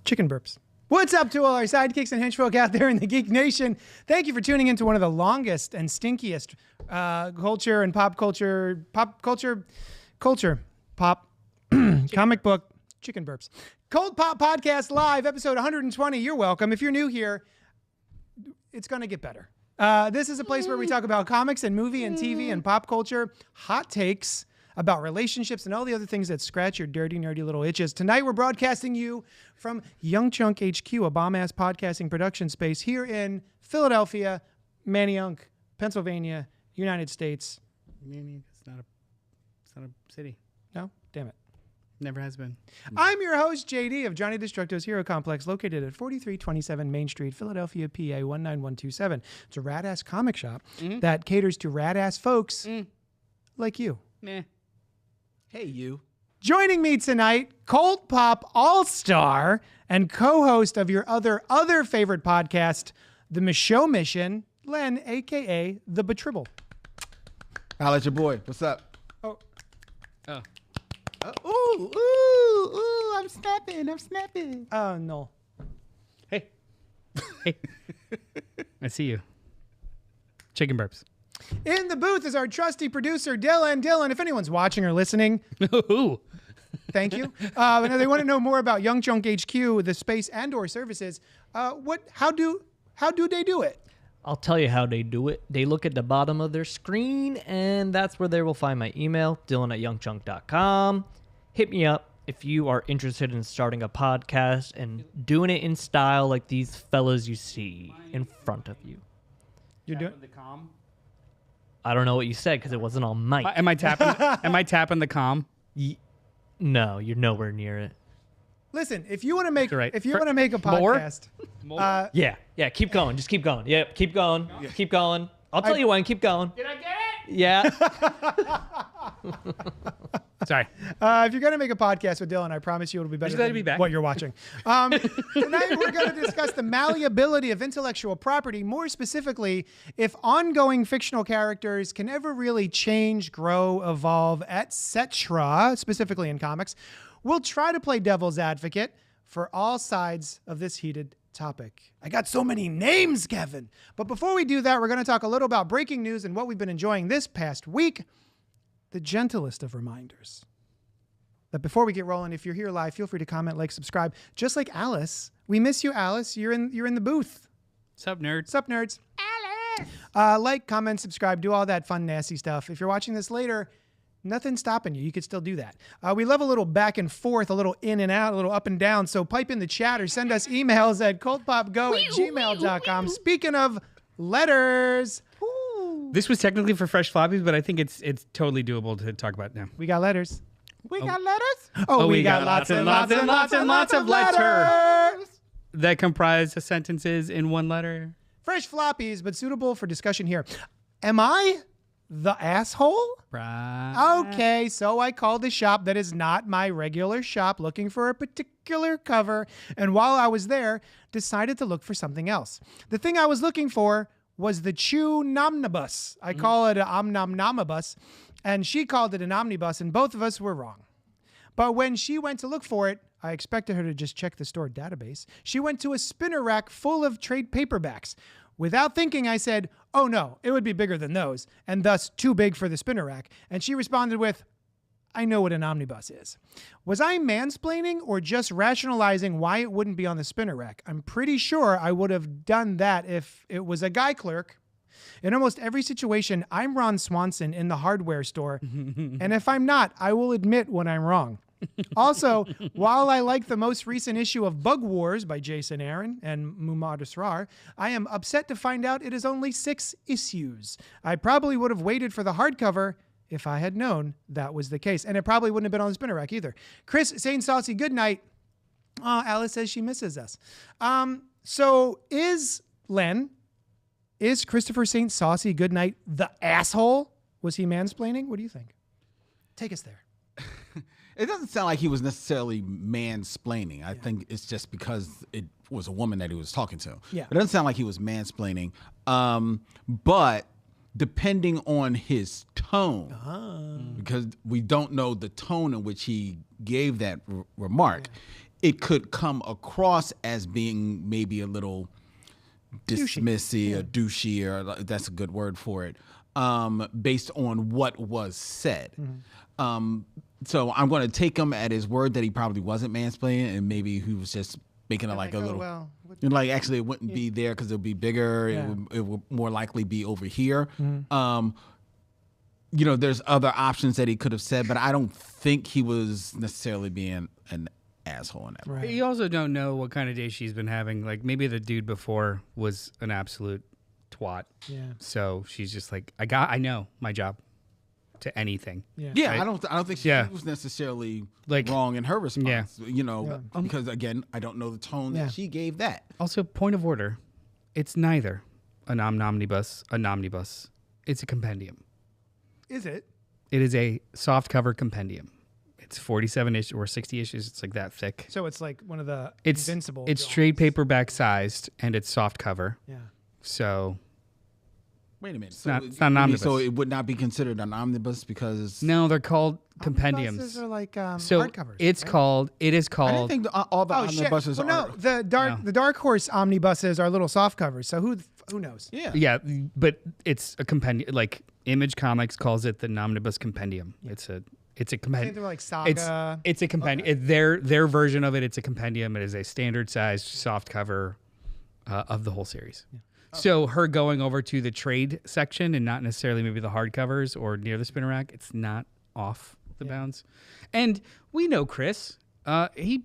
Chicken burps. What's up to all our sidekicks and henchfolk out there in the Geek Nation? Thank you for tuning into one of the longest and stinkiest culture and pop comic book chicken burps. CultPop Podcast Live, episode 120. You're welcome. If you're new here, it's going to get better. This is a place where we talk about comics and movie and TV and pop culture, hot takes about relationships and all the other things that scratch your dirty, nerdy little itches. Tonight, we're broadcasting you from Young Chunk HQ, a bomb-ass podcasting production space here in Philadelphia, Manayunk, Pennsylvania, United States. It's not a city. No? Damn it. Never has been. I'm your host, JD, of Johnny Destructo's Hero Complex, located at 4327 Main Street, Philadelphia, PA 19127. It's a rad-ass comic shop that caters to rad-ass folks like you. Meh. Hey, you. Joining me tonight, CultPop All-Star and co-host of your other favorite podcast, The Michaud Mission, Len, a.k.a. The Betribble. Holla at your boy. What's up? Oh. Ooh, I'm snapping. Oh, no. Hey. I see you. Chicken burps. In the booth is our trusty producer, Dylan. Dylan, if anyone's watching or listening, thank you. And they want to know more about Young Chunk HQ, the space and/or services. How do they do it? I'll tell you how they do it. They look at the bottom of their screen, and that's where they will find my email, dylan@youngchunk.com. Hit me up if you are interested in starting a podcast and doing it in style like these fellas you see in front of you. You're doing the com. I don't know what you said because it wasn't on mic. Am I tapping? Am I tapping the com? No, you're nowhere near it. Listen, if you want to make right. a podcast, More? Yeah, keep going. Just keep going. Yep, keep going. Keep going. I'll tell you when. Keep going. Did I get it? Yeah. Sorry. if you're going to make a podcast with Dylan, I promise you it'll be better glad to than be back. what you're watching. Tonight, we're going to discuss the malleability of intellectual property, more specifically, if ongoing fictional characters can ever really change, grow, evolve, etc., specifically in comics. We'll try to play devil's advocate for all sides of this heated topic. I got so many names, Kevin. But before we do that, we're going to talk a little about breaking news and what we've been enjoying this past week. The gentlest of reminders. But before we get rolling, if you're here live, feel free to comment, like, subscribe. Just like Alice. We miss you, Alice. You're in the booth. Sup, nerds? Sup, nerds? Alice! Like, comment, subscribe, do all that fun, nasty stuff. If you're watching this later, nothing's stopping you. You could still do that. We love a little back and forth, a little in and out, a little up and down. So pipe in the chat or send us emails at cultpopgo@gmail.com. Speaking of letters, This was technically for fresh floppies, but I think it's totally doable to talk about now. we got letters. We got letters? Oh, we got lots and lots of letters. That comprise the sentences in one letter. Fresh floppies, but suitable for discussion here. Am I the asshole? Right. Okay, so I called a shop that is not my regular shop looking for a particular cover, and while I was there, decided to look for something else. The thing I was looking for was the Chew Nomnibus. I call it an Omnomnomibus, and she called it an omnibus, and both of us were wrong. But when she went to look for it, I expected her to just check the store database. She went to a spinner rack full of trade paperbacks. Without thinking, I said, oh no, it would be bigger than those, and thus too big for the spinner rack. And she responded with, I know what an omnibus is. Was I mansplaining or just rationalizing why it wouldn't be on the spinner rack? I'm pretty sure I would have done that if it was a guy clerk. In almost every situation, I'm Ron Swanson in the hardware store. And if I'm not, I will admit when I'm wrong. Also, while I like the most recent issue of Bug Wars by Jason Aaron and Mumad Asrar, I am upset to find out it is only 6 issues. I probably would have waited for the hardcover if I had known that was the case. And it probably wouldn't have been on the spinner rack either. Chris saying saucy good night. Oh, Alice says she misses us. So is Christopher St. Saucy Goodnight the asshole? Was he mansplaining? What do you think? Take us there. It doesn't sound like he was necessarily mansplaining. I think it's just because it was a woman that he was talking to. Yeah. It doesn't sound like he was mansplaining. But depending on his tone, because we don't know the tone in which he gave that remark, it could come across as being maybe a little dismissive or douchey, or that's a good word for it, based on what was said. So I'm going to take him at his word that he probably wasn't mansplaining, and maybe he was just making it like a little, like actually it wouldn't be there because it'll be bigger. Yeah. It would more likely be over here. You know, there's other options that he could have said, but I don't think he was necessarily being an asshole in that. Right. You also don't know what kind of day she's been having. Like maybe the dude before was an absolute twat. Yeah. So she's just like, I know my job to anything. Yeah. Yeah, Right. I don't think she was necessarily Like- wrong in her response. Yeah. You know, because again, I don't know the tone Yeah. that she gave that. Also, point of order. It's neither an omnibus, a nomnibus. It's a compendium. Is it? It is a soft cover compendium. It's 47 issues or 60 issues. It's like that thick. So it's like one of the It's invincible. It's drawings. trade paperback sized and it's soft cover. Yeah. So Wait a minute. It's not an omnibus. So it would not be considered an omnibus because no, they're called compendiums. Omnibuses are like So hardcovers. it's right? called. It is I didn't called. think all the Oh shit! omnibuses Well, are. no, the Dark Horse omnibuses are little soft covers. So who knows? Yeah. Yeah, but it's a compendium. Like Image Comics calls it the Omnibus Compendium. It's a Same compendium. thing like Saga. It's a compendium. Their version of it. It's a compendium. It is a standard sized soft cover of the whole series. Yeah. So her going over to the trade section and not necessarily maybe the hardcovers or near the spinner rack, it's not off the bounds. And we know Chris. He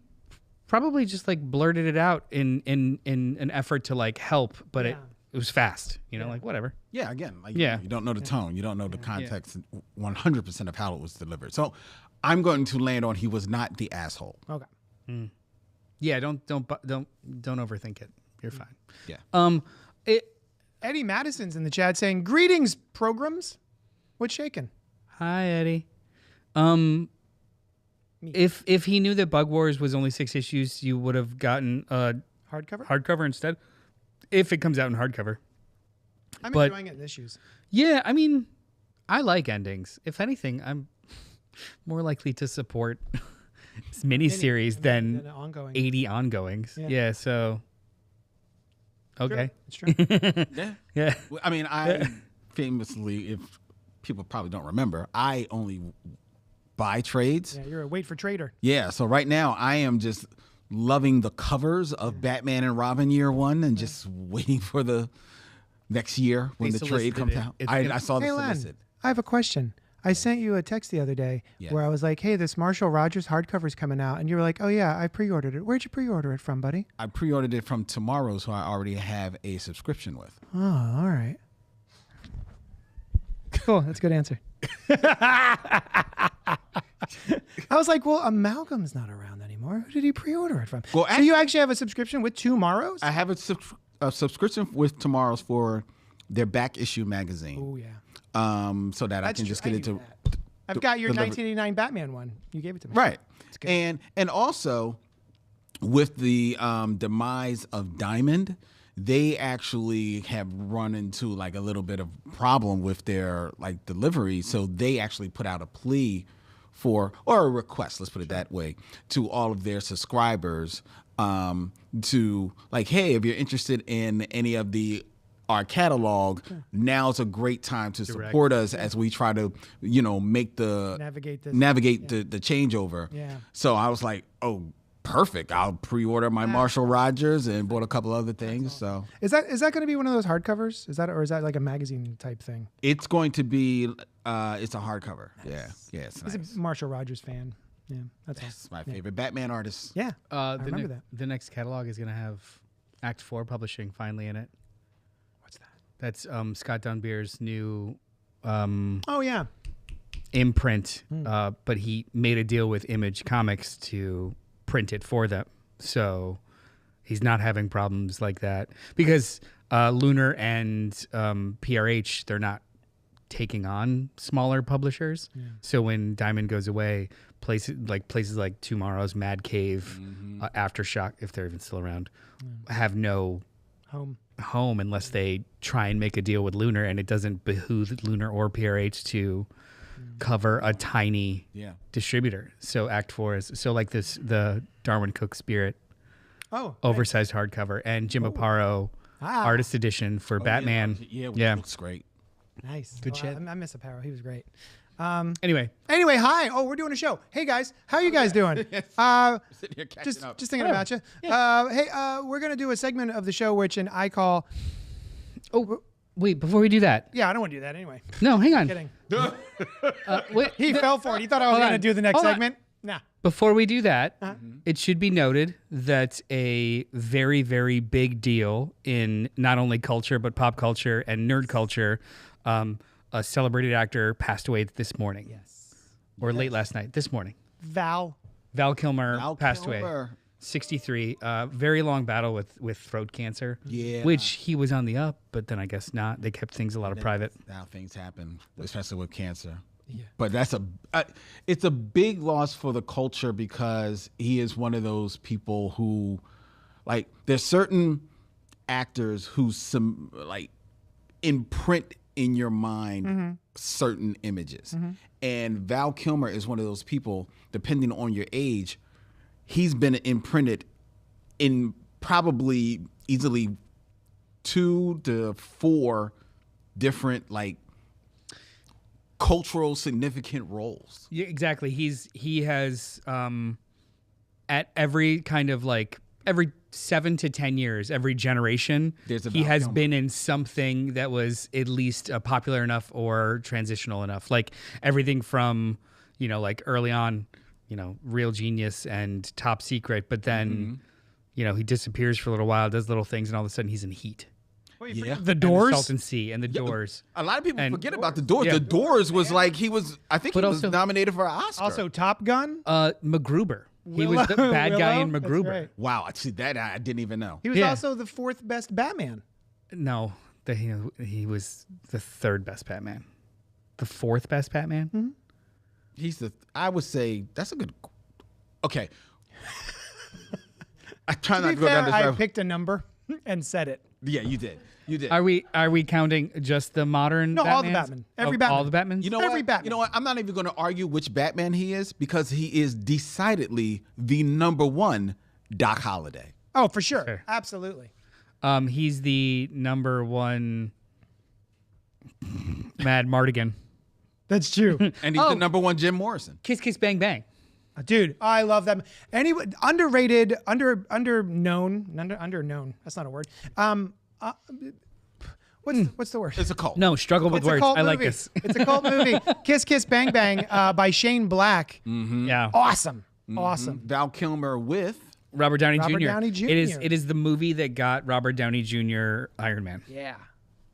probably just like blurted it out in an effort to like help, but it was fast. You know, like whatever. Yeah, again, like Yeah. you don't know the tone, you don't know the context, 100% of how it was delivered. So I'm going to land on he was not the asshole. Okay. Yeah, don't overthink it. You're fine. Yeah. Eddie Madison's in the chat saying, "Greetings, programs. What's shaking?" Hi, Eddie. If he knew that Bug Wars was only 6 issues, you would have gotten a Hardcover. hardcover instead. If it comes out in hardcover. I'm but- enjoying it in issues. Yeah, I mean, I like endings. If anything, I'm more likely to support this miniseries than Than ongoing. 80 ongoings. Yeah. Yeah, so okay. It's true. Yeah. Yeah. Well, I mean, I famously, if people probably don't remember, I only buy trades. Yeah, you're a wait for trader. Yeah, so right now I am just loving the covers of Batman and Robin Year One and just waiting for the next year when They the trade solicited comes it. out. It's- I saw the Hey, Len, solicit. I have a question. I sent you a text the other day where I was like, "Hey, this Marshall Rogers hardcover's coming out," and you were like, "Oh yeah, I pre-ordered it. Where'd you pre-order it from, buddy?" I pre-ordered it from Tomorrow's, who I already have a subscription with. Oh, all right. Cool. That's a good answer. I was like, well, Amalgam's not around anymore. Who did he pre-order it from? Well, so you actually have a subscription with Tomorrow's? I have a subscription with Tomorrow's for their back issue magazine, Oh, yeah. so that I can just get into. I've got your deliver- 1989 Batman one. You gave it to me. Right. good. And also with the demise of Diamond, they actually have run into like a little bit of problem with their like delivery. So they actually put out a plea for, or a request, let's put it that way, to all of their subscribers to like, hey, if you're interested in any of our catalog, now's a great time to support us as we try to, make the navigate the changeover. Yeah. So I was like, oh, perfect. I'll pre-order my Marshall Rogers and bought a couple other things. So Is that going to be one of those hardcovers? Or is that like a magazine type thing? it's going to be, it's a hardcover. Nice. Yeah, it's nice. He's a Marshall Rogers fan. Yeah, that's all. It's my favorite Batman artist. Yeah, I remember that. The next catalog is going to have Act 4 publishing finally in it. What's that? That's Scott Dunbier's new Oh yeah. imprint, but he made a deal with Image Comics to print it for them. So he's not having problems like that because Lunar and PRH, they're not taking on smaller publishers. Yeah. So when Diamond goes away, places like Tomorrow's, Mad Cave, Aftershock, if they're even still around, have no home unless they try and make a deal with Lunar, and it doesn't behoove Lunar or PRH to cover a tiny Yeah. distributor. So Act 4 is like the Darwin Cook Spirit Oh, oversized hardcover and Jim Aparo artist edition for Batman. Yeah, looks great. nice. Good shit. I miss Aparo. He was great. Anyway, Hi. Oh, we're doing a show. Hey guys, how you guys doing? Sitting here catching Just up. thinking about you. Hey, we're gonna do a segment of the show which I call. oh wait, before we do that, Yeah, I don't want to do that anyway. no, hang on. Kidding. Wait, He fell for it. He thought I was Hold gonna on. do the next Hold on. segment. Nah. Before we do that, it should be noted that a very, very big deal in not only culture, but pop culture and nerd culture, a celebrated actor passed away this morning. Yes. Or late last night, this morning. Val. Val Kilmer Val passed Kilmer. away. 63. Very long battle with throat cancer. Yeah. Which he was on the up, but then I guess not. They kept things a lot of private. Now things happen, especially with cancer. Yeah. But that's it's a big loss for the culture because he is one of those people who, like, there's certain actors who imprint in your mind certain images. And Val Kilmer is one of those people, depending on your age, he's been imprinted in probably easily 2 to 4 different, like, cultural significant roles. Yeah, exactly. He has at every kind of like every 7 to 10 years, every generation, There's a he Val has Kilmer. been in something that was at least popular enough or transitional enough. Like everything from, like early on, Real Genius and Top Secret, but then, he disappears for a little while, does little things, and all of a sudden he's in Heat. Yeah. The And Doors. Salt and Sea and The Doors. A lot of people And- forget about the Doors. Yeah. The Doors was like I think But he was also- nominated for an Oscar. Also, Top Gun. MacGruber. He was the bad guy in Willow? That's MacGruber. right. wow, see that I didn't even know. He was Yeah. also the 4th best Batman. No, he was the 3rd best Batman. The 4th best Batman? He's I would say that's a good. Okay. I try not To to be go fair, down this I road. picked a number and said it. Yeah, you did. You did. Are we counting just the modern? No, all the Batmans? Batman. Every Oh, all Batman. the Batmans. You know Every what? Batman. You know what? I'm not even going to argue which Batman he is because he is decidedly the number 1 Doc Holliday. Oh, for sure. Sure. Absolutely. He's the number 1 Mad Mardigan. That's true. And he's the number 1 Jim Morrison. Kiss Kiss Bang Bang. Dude, I love that. Anyway, underrated, underknown. That's not a word. What's the word? It's a cult. No, struggle with It's a words. cult I like movie. this. It's a cult movie. Kiss Kiss Bang Bang by Shane Black. Yeah. Awesome. Awesome. Val Kilmer with Robert Downey Robert Jr. Downey It is the movie that got Robert Downey Jr. Iron Man. Yeah.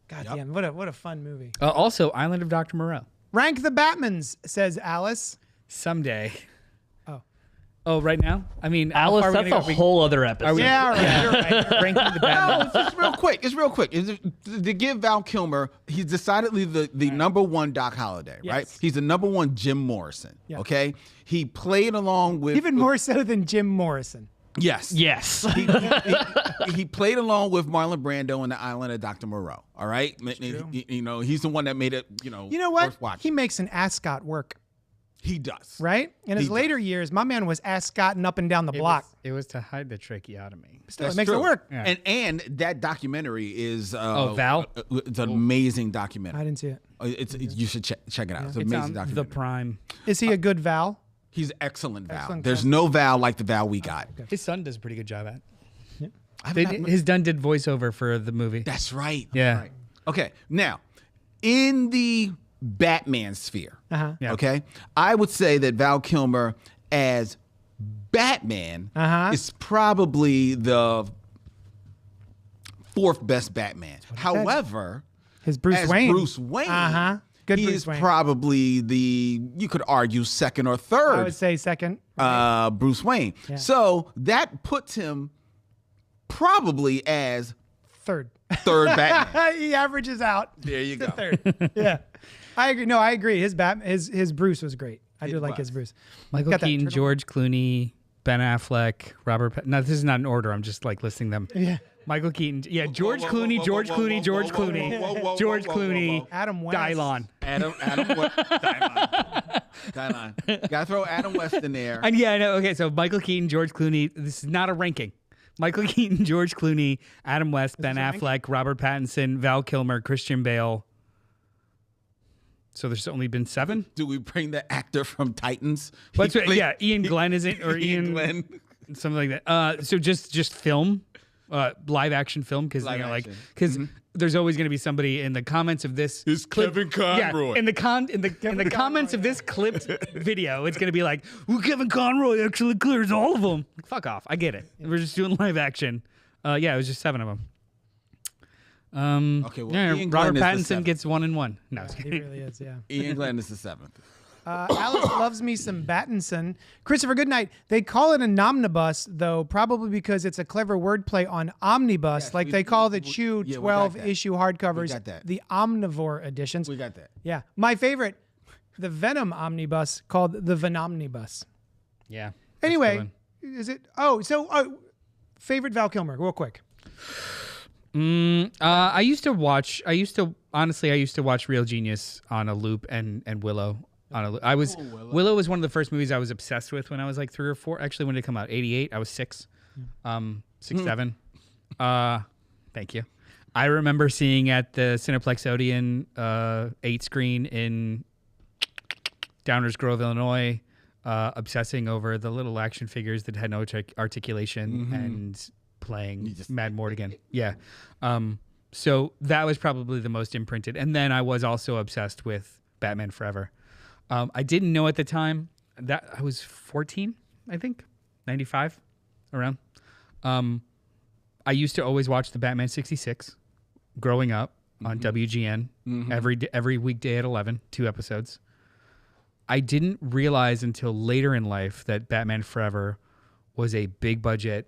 God damn, what a fun movie. Also, Island of Dr. Moreau. Rank the Batmans, says Alice. Someday. Oh. Oh, right now? I mean, how Alice, far are we that's gonna a go? whole other episode. Yeah, all right. You're right. Ranking the Batman. it's just real quick. It's real quick. To give Val Kilmer, he's decidedly the number 1 Doc Holliday, right? Yes. He's the number 1 Jim Morrison. Yeah. Okay, he played along with Even more so than Jim Morrison. Yes. Yes. He played along with Marlon Brando in The Island of Dr. Moreau. All right, he's the one that made it. You know what? worth watching. He makes an ascot work, He does. right? In his He later years, my man was ascotting up and down the block. It was to hide the tracheotomy. Still, That's it makes true. it work. Yeah. And that documentary is Val? It's an amazing I documentary. didn't see it. You should check it out. It's an It's amazing on documentary. the Prime. Is he a good Val? He's excellent Val. Excellent There's cast. no Val like the Val we got. His son does a pretty good job at it. I've They, not- his son did voiceover for the movie. That's right. Yeah. That's right. Okay. Now, in the Batman sphere, Uh-huh. Yeah. okay, I would say that Val Kilmer as Batman is probably the 4th best Batman. However, His Bruce as Wayne. Bruce Wayne, Uh-huh. Good he Bruce is Wayne. probably you could argue 2nd or I 3rd would say second. Bruce Wayne. Yeah. So that puts him probably as Third. 3rd Batman. He averages out. There you to go. Third. Yeah. I agree. No, I agree. His Bruce was great. I do like his Bruce. Michael Got that Keaton, turtle? George Clooney, Ben Affleck, No, this is not in order. I'm just like listing them. Yeah. Michael Keaton. Yeah, George Clooney, George Clooney, George Clooney, George Clooney, Adam West. Dylon. Adam West. Gotta throw Adam West in there. And yeah, I know. Okay, so Michael Keaton, George Clooney. This is not a ranking. Michael Keaton, George Clooney, Adam West, Ben Affleck, Robert Pattinson, Val Kilmer, Christian Bale. So there's only been 7. Do we bring the actor from Titans? Yeah, Ian Glenn isn't, or Ian Glenn. something like that. So just film, live action film, because there's always going to be somebody in the comments of this. It's Kevin Conroy. Yeah, in the comments of this clipped video, it's going to be like, well, Kevin Conroy actually clears all of them. Fuck off. I get it. We're just doing live action. Yeah, it was just 7 of them. Okay, well, Yeah, Ian Robert Glenn is the Pattinson gets 1 and 1. No, He really is, yeah. Ian Glenn is the 7th. Alice loves me some Battinson. Christopher Goodnight. They call it a nomnibus, though, probably because it's a clever wordplay on omnibus, Yes, like we- they call the we- Chew yeah, we got 12 that. issue hardcovers, We got that. the omnivore editions. We got that. Yeah. My favorite, the Venom omnibus called the Venomnibus. yeah. Anyway, is it? Oh, so favorite Val Kilmer, real quick. I used to watch Real Genius on a loop and Willow on a loop. Willow was one of the first movies I was obsessed with when I was like 3 or 4. Actually, when did it come out? 88. I was 6, 7. Thank you. I remember seeing at the Cineplex Odeon 8 screen in Downers Grove, Illinois, obsessing over the little action figures that had no articulation and playing Mad Mortigan. Yeah. So that was probably the most imprinted. And then I was also obsessed with Batman Forever. I didn't know at the time that I was 14, I think, 95 around. I used to always watch the Batman 66 growing up on WGN every weekday at 11, 2 episodes. I didn't realize until later in life that Batman Forever was a big budget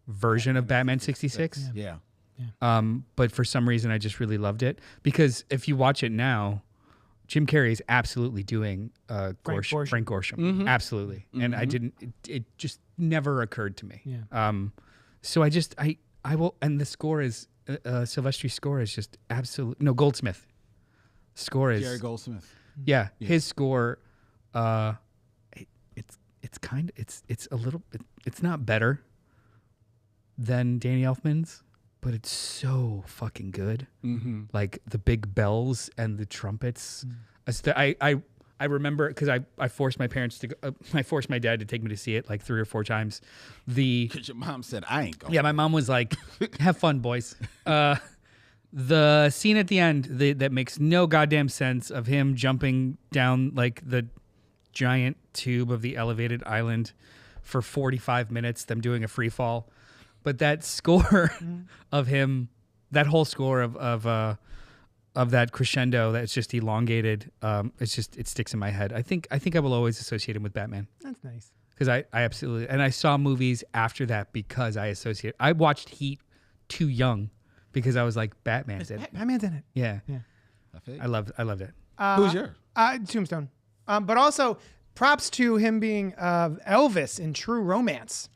version of Batman 66. Yeah. But for some reason, I just really loved it, because if you watch it now, Jim Carrey is absolutely doing Frank Gorshin. Absolutely. And I didn't, it just never occurred to me. Yeah. So I will, and the score is, Silvestri's score is just absolute. No, Goldsmith score is Jerry Goldsmith. Yeah, his score. It's a little. It's not better than Danny Elfman's, but it's so fucking good. Like the big bells and the trumpets. I remember, because I forced my parents to go, I forced my dad to take me to see it like 3 or 4 times. Because your mom said, I ain't going. Yeah, my mom was like, have fun, boys. The scene at the end that makes no goddamn sense of him jumping down like the giant tube of the elevated island for 45 minutes, them doing a free fall. But that score of him, that whole score of that crescendo that's just elongated, it sticks in my head. I think I will always associate him with Batman. That's nice. Because I absolutely, and I saw movies after that because I I watched Heat too young because I was like, Batman's in it. Batman's in it. Yeah. I I loved it. Who's yours? Tombstone. But also props to him being Elvis in True Romance.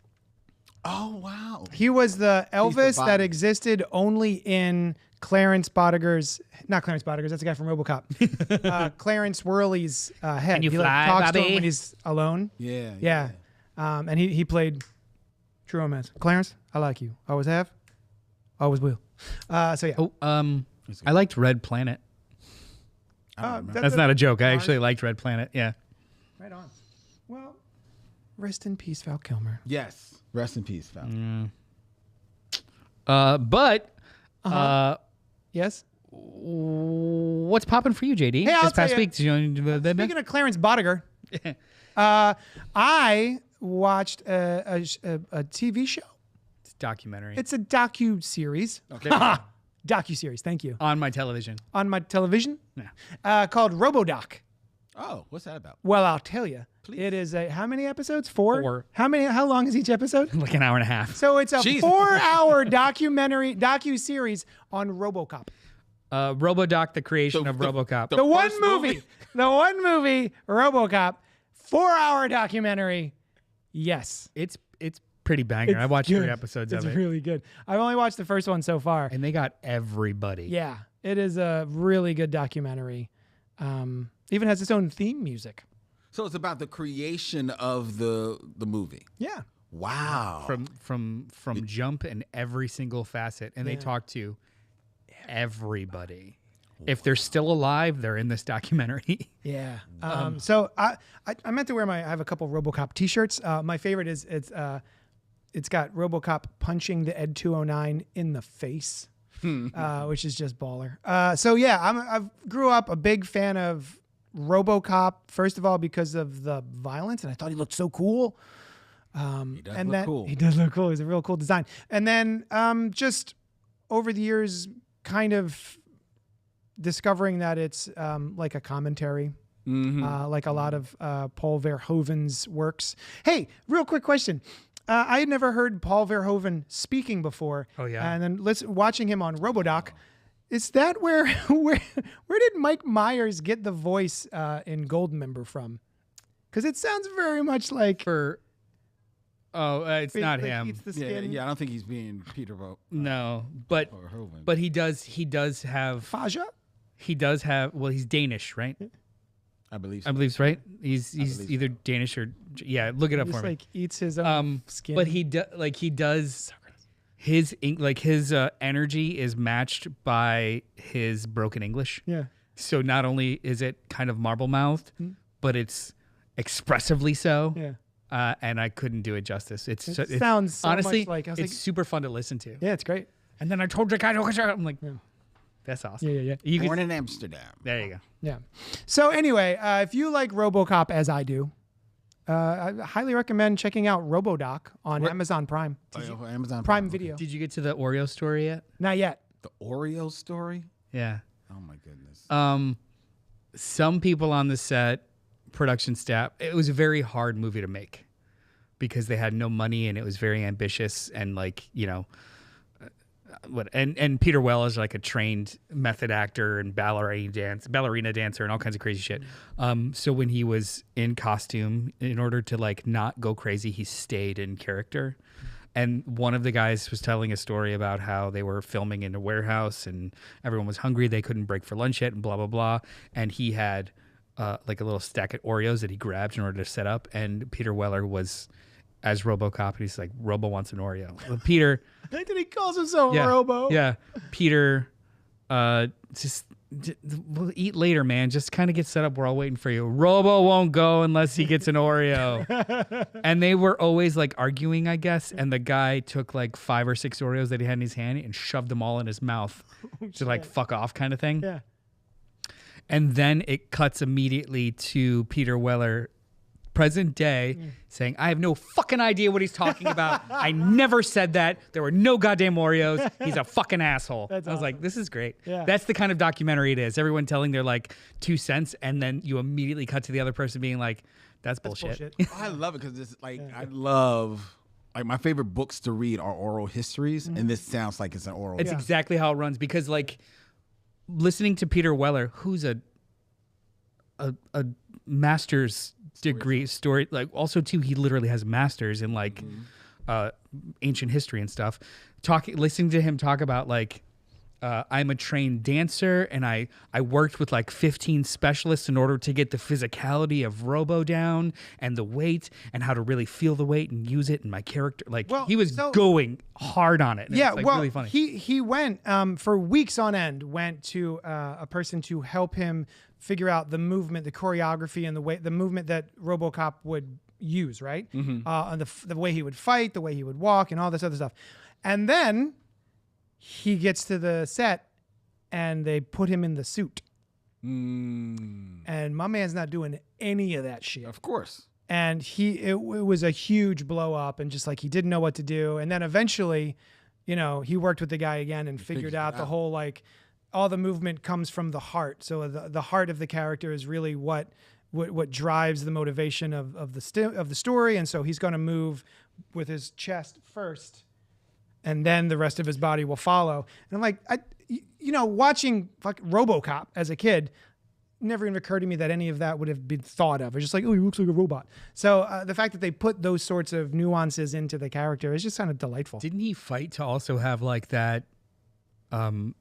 Oh, wow. He was the Elvis Bobby. that existed only in Clarence Bodiger's, not Clarence Bodiger's, that's the guy from RoboCop. Clarence Worley's head. Can you he fly, talks to him Bobby? when he's alone. Yeah. And he played True Romance. Clarence, I like you. Always have. Always will. So yeah. Oh, I liked Red Planet. That's not a joke. I actually liked Red Planet. Yeah. Right on. Well, rest in peace, Val Kilmer. Yes. Rest in peace, Val. Yes. What's popping for you, JD? Hey, I'll this past tell week? Speaking of Clarence Bodiger, I watched a TV show. It's a documentary. It's a docu-series. Okay. Docu-series, thank you. On my television. On my television? Yeah. Called RoboDoc. Oh, what's that about? Well, I'll tell you. Please. It is how many episodes? 4? 4. How long is each episode? Like an hour and a half. So it's a Jesus. 4-hour docu-series on RoboCop. RoboDoc, the creation of RoboCop. The one first movie, RoboCop, 4-hour documentary. Yes. It's pretty banger. I watched 3 good. episodes It's of it. really good. I've only watched the first one so far. And they got everybody. Yeah, it is a really good documentary. Even has its own theme music. So it's about the creation of the movie. Yeah. Wow. From jump and every single facet, and they talk to everybody. If they're still alive, they're in this documentary. Yeah. So I meant to wear I have a couple RoboCop T-shirts. My favorite is it's got RoboCop punching the Ed 209 in the face, which is just baller. So yeah, I grew up a big fan of RoboCop. First of all, because of the violence, and I thought he looked so cool. He does look cool. He does look cool. He's a real cool design. And then just over the years, kind of discovering that it's like a commentary, like a lot of Paul Verhoeven's works. Hey, real quick question. I had never heard Paul Verhoeven speaking before. Oh, yeah. And then watching him on RoboDoc. Is that where did Mike Myers get the voice in Goldmember from? Because it sounds very much like... it's not like him. eats the skin. Yeah, I don't think he's being Peter Vogt. No, but he does have Faja? He does have. Well, he's Danish, right? I believe so. I believe so, right? He's either Danish or look it up Just for me. like eats his own skin. But he does his energy is matched by his broken English. Yeah. So not only is it kind of marble mouthed, but it's expressively so. Yeah. And I couldn't do it justice. It sounds so honestly much like... it's super fun to listen to. Yeah, it's great. And then I told the guy, I'm like, that's awesome. Yeah. You Born in Amsterdam. There you go. Yeah. So anyway, if you like RoboCop as I do, I highly recommend checking out RoboDoc on Amazon Prime. Amazon Prime Video. Did you get to the Oreo story yet? Not yet. The Oreo story? Yeah. Oh my goodness. Some people on the set, production staff, it was a very hard movie to make because they had no money and it was very ambitious and and Peter Well is like a trained method actor and ballerina dancer and all kinds of crazy shit. So when he was in costume, in order to like not go crazy, he stayed in character. And one of the guys was telling a story about how they were filming in a warehouse and everyone was hungry. They couldn't break for lunch yet and blah, blah, blah. And he had like a little stack of Oreos that he grabbed in order to set up. And Peter Weller was as RoboCop. And he's like, Robo wants an Oreo. Well, Peter... I think that he calls himself Robo. Yeah. Peter, we'll eat later, man. Just kind of get set up. We're all waiting for you. Robo won't go unless he gets an Oreo. And they were always like arguing, I guess. And the guy took like 5 or 6 Oreos that he had in his hand and shoved them all in his mouth to like fuck off kind of thing. Yeah. And then it cuts immediately to Peter Weller, present day, saying, I have no fucking idea what he's talking about. I never said that. There were no goddamn Oreos. He's a fucking asshole. I was like, this is great. Yeah. That's the kind of documentary it is. Everyone telling their like 2 cents, and then you immediately cut to the other person being like, that's bullshit. I love it because it's like I love like my favorite books to read are oral histories, and this sounds like it's an oral. It's exactly how it runs because like listening to Peter Weller, who's a master's degree story, like also too, he literally has masters in like ancient history and stuff. Listening to him talk about like I'm a trained dancer and I worked with like 15 specialists in order to get the physicality of Robo down and the weight and how to really feel the weight and use it in my character. Like he was going hard on it. Yeah, it's, like, well, really funny. He went for weeks on end. Went to a person to help him figure out the movement, the choreography, and the movement that RoboCop would use, right? And the way he would fight, the way he would walk, and all this other stuff. And then he gets to the set, and they put him in the suit. And my man's not doing any of that shit. Of course. And it was a huge blow up, and just like he didn't know what to do. And then eventually, he worked with the guy again and figured out the whole like all the movement comes from the heart. So the heart of the character is really what drives the motivation of the story. And so he's going to move with his chest first, and then the rest of his body will follow. And I'm like, watching RoboCop as a kid, never even occurred to me that any of that would have been thought of. It's just like, oh, he looks like a robot. So the fact that they put those sorts of nuances into the character is just kind of delightful. Didn't he fight to also have like that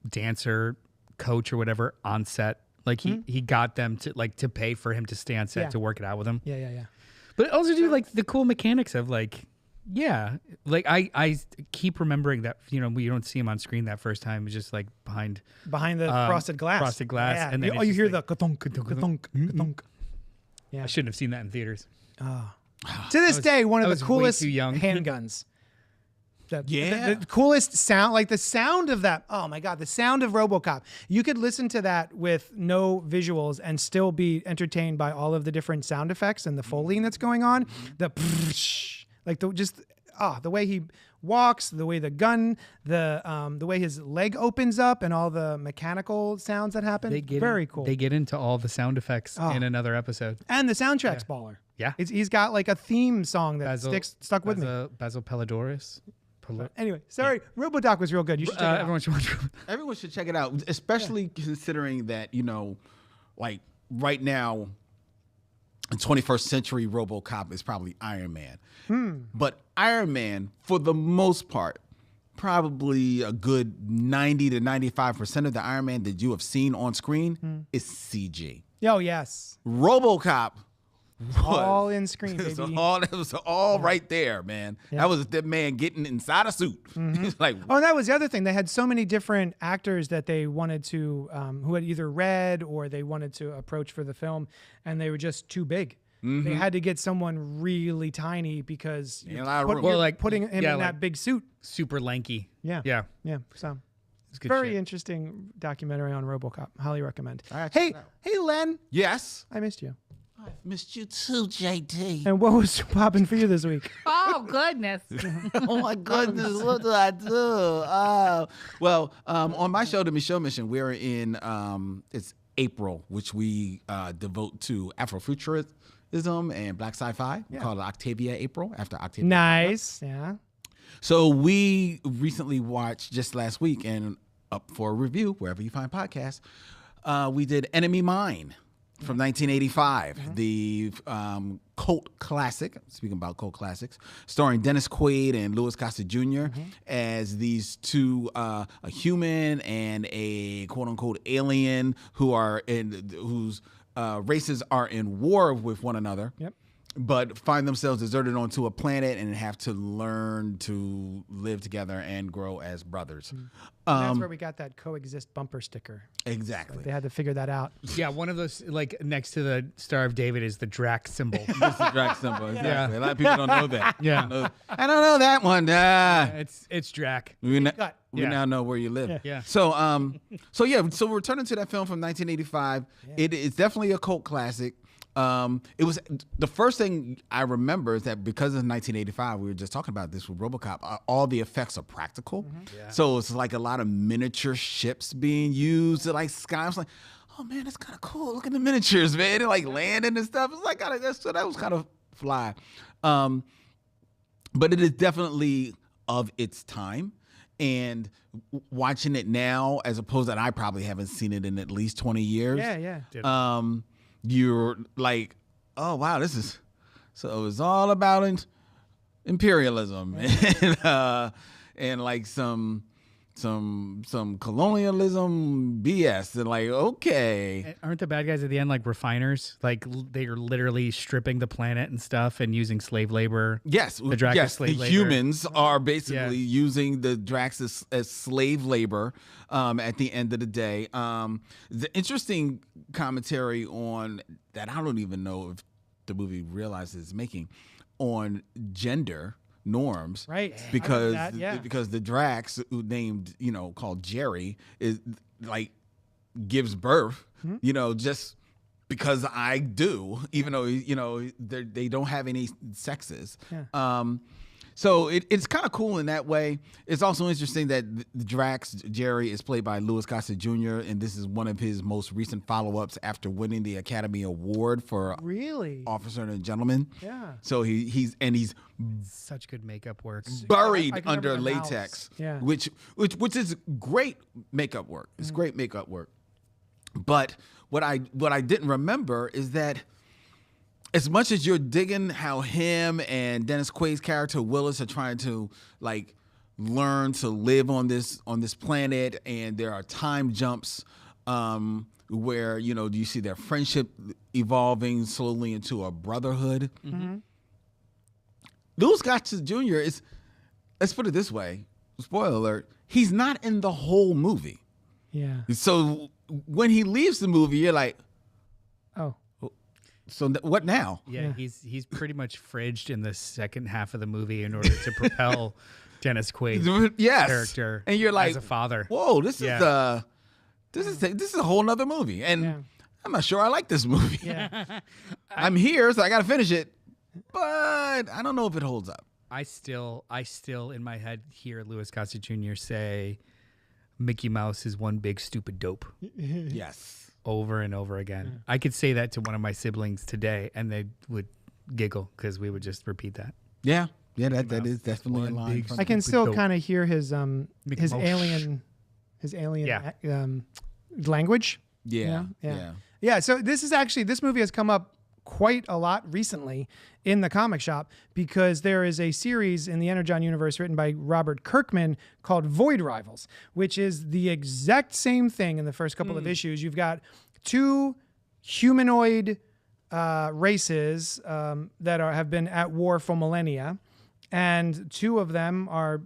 dancer coach or whatever on set Like he got them to pay for him to stay on set Yeah. to work it out with him. Yeah. But also do like the cool mechanics of like, yeah, like I keep remembering that, you know, you don't see him on screen that first time. It's just like behind the frosted glass. Frosted glass. Yeah. And then you it's hear just the ka-thunk, ka-thunk, ka-thunk. Yeah. I shouldn't have seen that in theaters. To this day, one I of was the way coolest too young. handguns. Yeah. The coolest sound, like the sound of that. Oh my God, the sound of RoboCop. You could listen to that with no visuals and still be entertained by all of the different sound effects and the Foleying that's going on. The like the way he walks, the way the gun, the way his leg opens up, and all the mechanical sounds that happen. Very cool. They get into all the sound effects in another episode. And the soundtrack's baller. Yeah. He's got like a theme song that stuck with me. Basil Palladores. Anyway, sorry, RoboDoc was real good. You should check it out. Everyone should watch it. Everyone should check it out, especially considering that, you know, like right now, in 21st century, RoboCop is probably Iron Man. But Iron Man, for the most part, probably a good 90 to 95% of the Iron Man that you have seen on screen is CG. Oh, yes. RoboCop All in screen, it baby. was all right there, man. Yeah. That was that man getting inside a suit. He's like, Oh, and that was the other thing. They had so many different actors that they wanted to, who had either read or they wanted to approach for the film, and they were just too big. They had to get someone really tiny because Ain't a lot of room. you're Well, like, putting him yeah, in like- that big suit. Super lanky. Yeah. Yeah. Yeah. So It's good very shit. interesting documentary on RoboCop. Highly recommend. All right, check Hey, it out. hey, Len, yes. I missed you. I missed you too, JT. And what was popping for you this week? Oh, goodness. Oh my goodness, what did I do? Well, on my show, The Michelle Mission, we're in it's April, which we devote to Afrofuturism and Black sci-fi. We call it Octavia April, after Octavia. Nice. Yeah. So we recently watched just last week and up for a review wherever you find podcasts. We did Enemy Mine from 1985, the cult classic. Speaking about cult classics, starring Dennis Quaid and Louis Gossett Jr. As these two, a human and a quote unquote alien who are whose races are in war with one another. Yep. But find themselves deserted onto a planet and have to learn to live together and grow as brothers. That's where we got that coexist bumper sticker. Exactly. They had to figure that out. Yeah, one of those, like, next to the Star of David is the Drac symbol. It's the Drac symbol. Exactly. Yeah. A lot of people don't know that. Yeah. I don't know that one. It's Drac. We Cut. Yeah. now know where you live. Yeah. So so returning to that film from 1985, it is definitely a cult classic. It was the first thing I remember is that because of 1985, we were just talking about this with RoboCop. All the effects are practical, so it's like a lot of miniature ships being used to like sky. I was like, oh man, that's kind of cool. Look at the miniatures, man. They're like landing and stuff. It's like so that was kind of fly. But it is definitely of its time. And watching it now, as opposed that I probably haven't seen it in at least 20 years. Yeah. You're like, oh wow, this is so it's all about imperialism and like some colonialism BS. And like, okay, Aren't the bad guys at the end like refiners? Like they are literally stripping the planet and stuff and using slave labor. yes, The Drax yes, is the slave labor. humans are basically Yeah. using the Drax as slave labor at the end of the day. The interesting commentary on that, I don't even know if the movie realizes it's making, on gender norms, Right. Because I read that, yeah. because the Drax, who named called Jerry, is like gives birth, just because I do, even though they don't have any sexes. Yeah. So it's kind of cool in that way. It's also interesting that the Drax, Jerry, is played by Louis Gossett Jr., and this is one of his most recent follow-ups after winning the Academy Award for Really? Officer and Gentleman. Yeah. So he's Such good makeup work. buried I can under remember the mouths. latex, Yeah. which is great makeup work. It's great makeup work. But what I didn't remember is that as much as you're digging how him and Dennis Quaid's character Willis are trying to like learn to live on this planet, and there are time jumps where you see their friendship evolving slowly into a brotherhood. Louis Gossett Jr. is, let's put it this way, spoiler alert, he's not in the whole movie. Yeah. So when he leaves the movie, you're like, Oh. so what now? Yeah, he's pretty much fridged in the second half of the movie in order to propel Dennis Quaid's Yes. character And you're like, as a father. whoa, this Yeah. is a whole nother movie. And Yeah. I'm not sure I like this movie. Yeah. I'm here, so I got to finish it. But I don't know if it holds up. I still in my head hear Louis Gossett Jr. say Mickey Mouse is one big stupid dope Yes. over and over again. I could say that to one of my siblings today and they would giggle because we would just repeat that. Yeah. Yeah, that is definitely a one line. big From I can Stupid still dope. kind of hear his Mouse. alien Yeah. language. yeah. Yeah, so this movie has come up quite a lot recently in the comic shop because there is a series in the Energon universe written by Robert Kirkman called Void Rivals, which is the exact same thing in the first couple of issues. You've got two humanoid races that have been at war for millennia, and two of them are,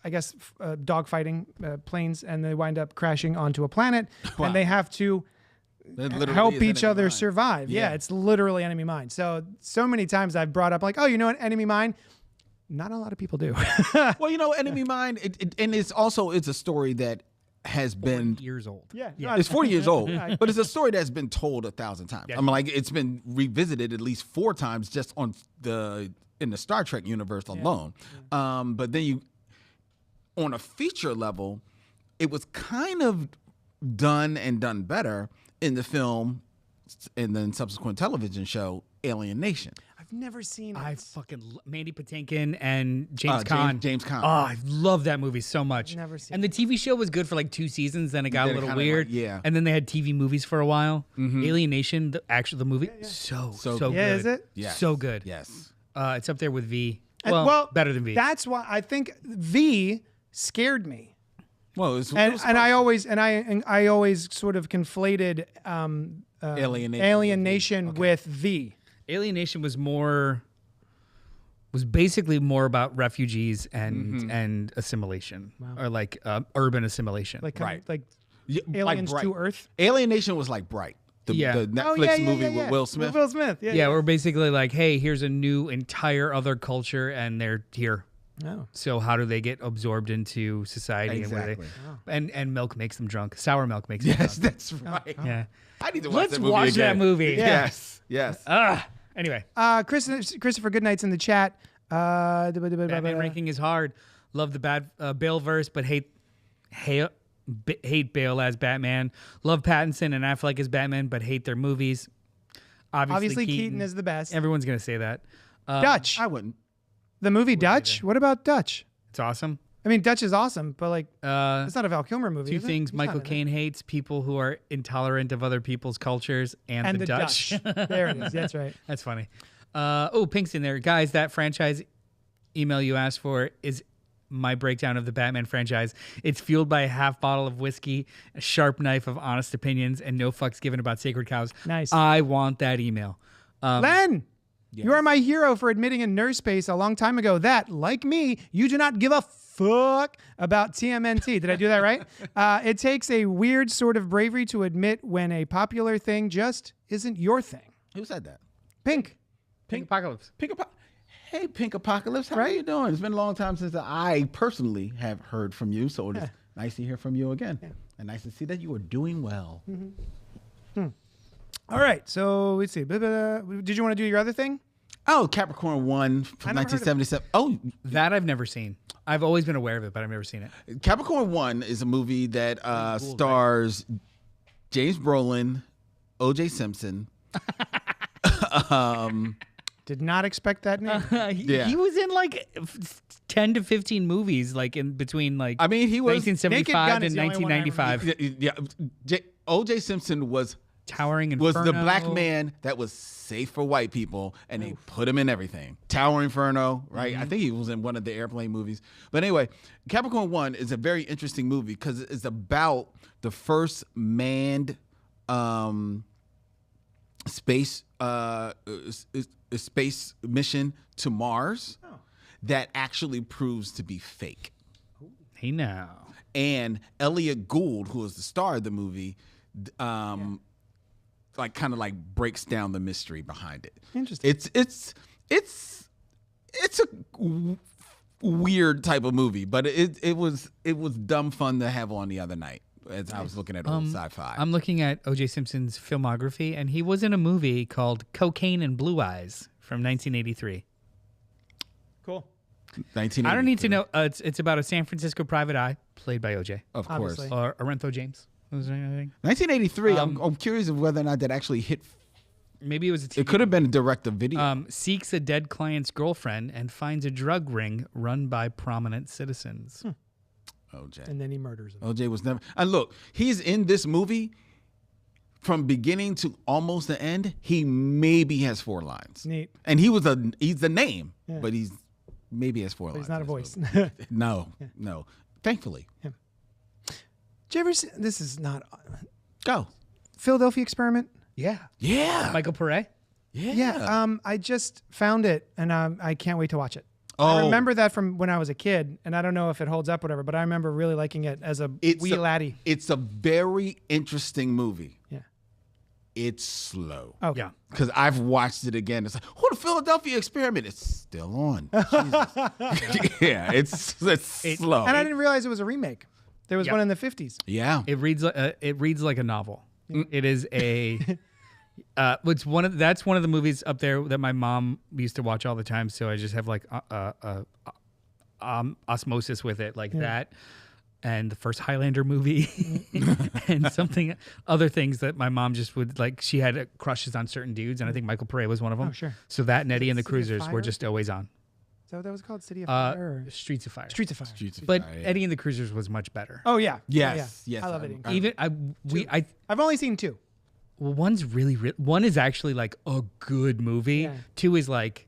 I guess, dogfighting planes, and they wind up crashing onto a planet, and they have to That literally help is each enemy other mine. survive. Yeah, Yeah. it's literally enemy mine. So many times I've brought up like, oh, you know what, enemy mine? Not a lot of people do. Well, Enemy Mine, and it's a story that has been Years old. Yeah. it's 40 years old, but it's a story that's been told 1,000 times. Yeah. I mean, like it's been revisited at least 4 times just in the Star Trek universe alone. But then on a feature level, it was kind of done better in the film and then subsequent television show Alien Nation. I've never seen it. I fucking Mandy Patinkin and James Caan. James Caan. Oh, I love that movie so much. Never seen And the TV show was good for like 2 seasons, then it got a Then it little kinda weird. like- yeah. And then they had TV movies for a while. Alien Nation, the movie, so good. Yeah, is it? Yes. So good. Yes. It's up there with V. And- Well, better than V. That's why I think V scared me. Well, And I always sort of conflated Alien Nation Alien Nation with V. Alien Nation was basically more about refugees and assimilation, or like urban assimilation. Like Right. like Yeah, like Aliens Bright. to Earth. Alien Nation was like Bright, the Yeah. Netflix movie with Will Smith. With Will Smith. Yeah. yeah, we're basically like, hey, here's a new entire other culture, and they're here. Oh. So how do they get absorbed into society? Exactly. And milk makes them drunk. Sour milk makes them Yes, drunk. that's right. Yeah. I need to watch Let's that movie watch again. that movie. Yes, yes. Anyway, Christopher Goodnight's in the chat. Batman ranking is hard. Love the bad Bale verse, but hate Bale as Batman. Love Pattinson and Affleck as Batman, but hate their movies. Obviously, Keaton is the best. Everyone's gonna say that. Dutch. I wouldn't. The movie Dutch. What about Dutch? It's awesome. I mean, Dutch is awesome, but like, Uh, it's not a Val Kilmer movie. Two is it? things He's not Michael in it. Caine hates: people who are intolerant of other people's cultures, and the Dutch. There it is. That's right. That's funny. Pink's in there. Guys, that franchise email you asked for is my breakdown of the Batman franchise. It's fueled by a half bottle of whiskey, a sharp knife of honest opinions, and no fucks given about sacred cows. Nice. I want that email. Len, you are my hero for admitting in Nerd Space a long time ago that, like me, you do not give a fuck about TMNT. Did I do that right? It takes a weird sort of bravery to admit when a popular thing just isn't your thing. Who said that? Pink. Pink Apocalypse. Hey, Pink Apocalypse. How are you doing? It's been a long time since I personally have heard from you, so it's nice to hear from you again. And nice to see that you are doing well. All right. So let's see. Did you want to do your other thing? Oh, Capricorn 1 from I never heard of 1977. Oh, That I've never seen. I've always been aware of it, but I've never seen it. Capricorn 1 is a movie that stars James Brolin, O.J. Simpson. Did not expect that name. Yeah. He was in like 10 to 15 movies, like in between like I mean, he was 1975 Naked Gun and is the only one I remember. 1995. Yeah, O.J. Simpson was Towering Inferno. Was the black man that was safe for white people, and they put him in everything. Towering Inferno, right? I think he was in one of the airplane movies. But anyway, Capricorn 1 is a very interesting movie because it's about the first manned space mission to Mars that actually proves to be fake. Hey now. And Elliot Gould, who is the star of the movie, like kind of like breaks down the mystery behind it. Interesting. It's a weird type of movie, but it was dumb fun to have on the other night as I was looking at old sci-fi. I'm looking at O.J. Simpson's filmography, and he was in a movie called Cocaine and Blue Eyes from 1983. Cool. 1983. I don't need to know. It's about a San Francisco private eye played by O.J. Of course. Obviously. Or Arento James. Was there anything? 1983. I'm curious of whether or not that actually hit. Maybe it was a TV. It could have been a direct-to-video. Seeks a dead client's girlfriend and finds a drug ring run by prominent citizens. OJ. And then he murders him. OJ was never. And look, he's in this movie from beginning to almost the end. He maybe has 4 lines. Neat. And he's the name, but he's maybe has 4 lines. He's not a voice. No. Thankfully. Did you ever see, this is not, Go. Philadelphia Experiment? Yeah. Yeah. Michael Pare? Yeah. I just found it, and I can't wait to watch it. Oh. I remember that from when I was a kid, and I don't know if it holds up, whatever, but I remember really liking it as a wee laddie. It's a very interesting movie. Yeah. It's slow. Oh, Yeah. Because I've watched it again. It's like, the Philadelphia Experiment. It's still on. Jesus. Yeah, it's slow. And I didn't realize it was a remake. There was Yep. one in the 50s. Yeah. It reads like a novel. It is a that's one of the movies up there that my mom used to watch all the time, so I just have like osmosis with it, like that and the first Highlander movie and other things that my mom just would like. She had crushes on certain dudes, and I think Michael Pare was one of them. Oh, sure. So that and Eddie and the City of Cruisers Fire? were just always on. Is that what that was called? City of Fire? Or? Streets of Fire. Streets of Fire. But Fire, yeah. Eddie and the Cruisers was much better. Oh, yeah. Yes, Yeah. yes, I love I- it. Even I've only seen 2. well, one's really one is actually like a good movie. Yeah. 2 is like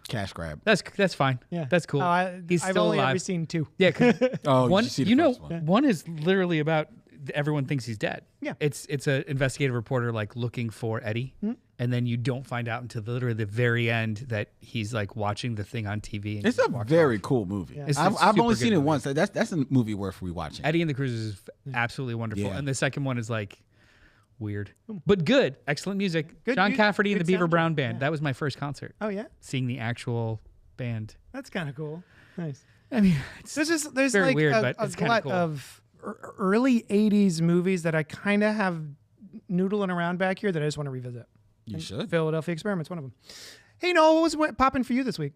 Cash grab. that's fine. Yeah. That's cool. I've He's still only alive. ever seen 2. Yeah, 'cause Oh, one, you see the first one. one is literally about everyone thinks he's dead. Yeah. It's an investigative reporter like looking for Eddie, and then you don't find out until literally the very end that he's like watching the thing on TV. And It's he a walks very off. cool movie. It's a I've only super seen good it movie. once. That's a movie worth rewatching. Eddie and the Cruisers is absolutely wonderful, Yeah. and the second one is like weird but good. Excellent music. Good John mu- Cafferty and the good Beaver soundtrack. Brown Band. Yeah. That was my first concert. Oh, yeah? Seeing the actual band. That's kind of cool. Nice. I mean, it's There's very like weird, a but it's kinda glut cool. of early 80s movies that I kind of have noodling around back here that I just want to revisit. You should. Philadelphia Experiment's one of them. Hey, Noel, what was popping for you this week?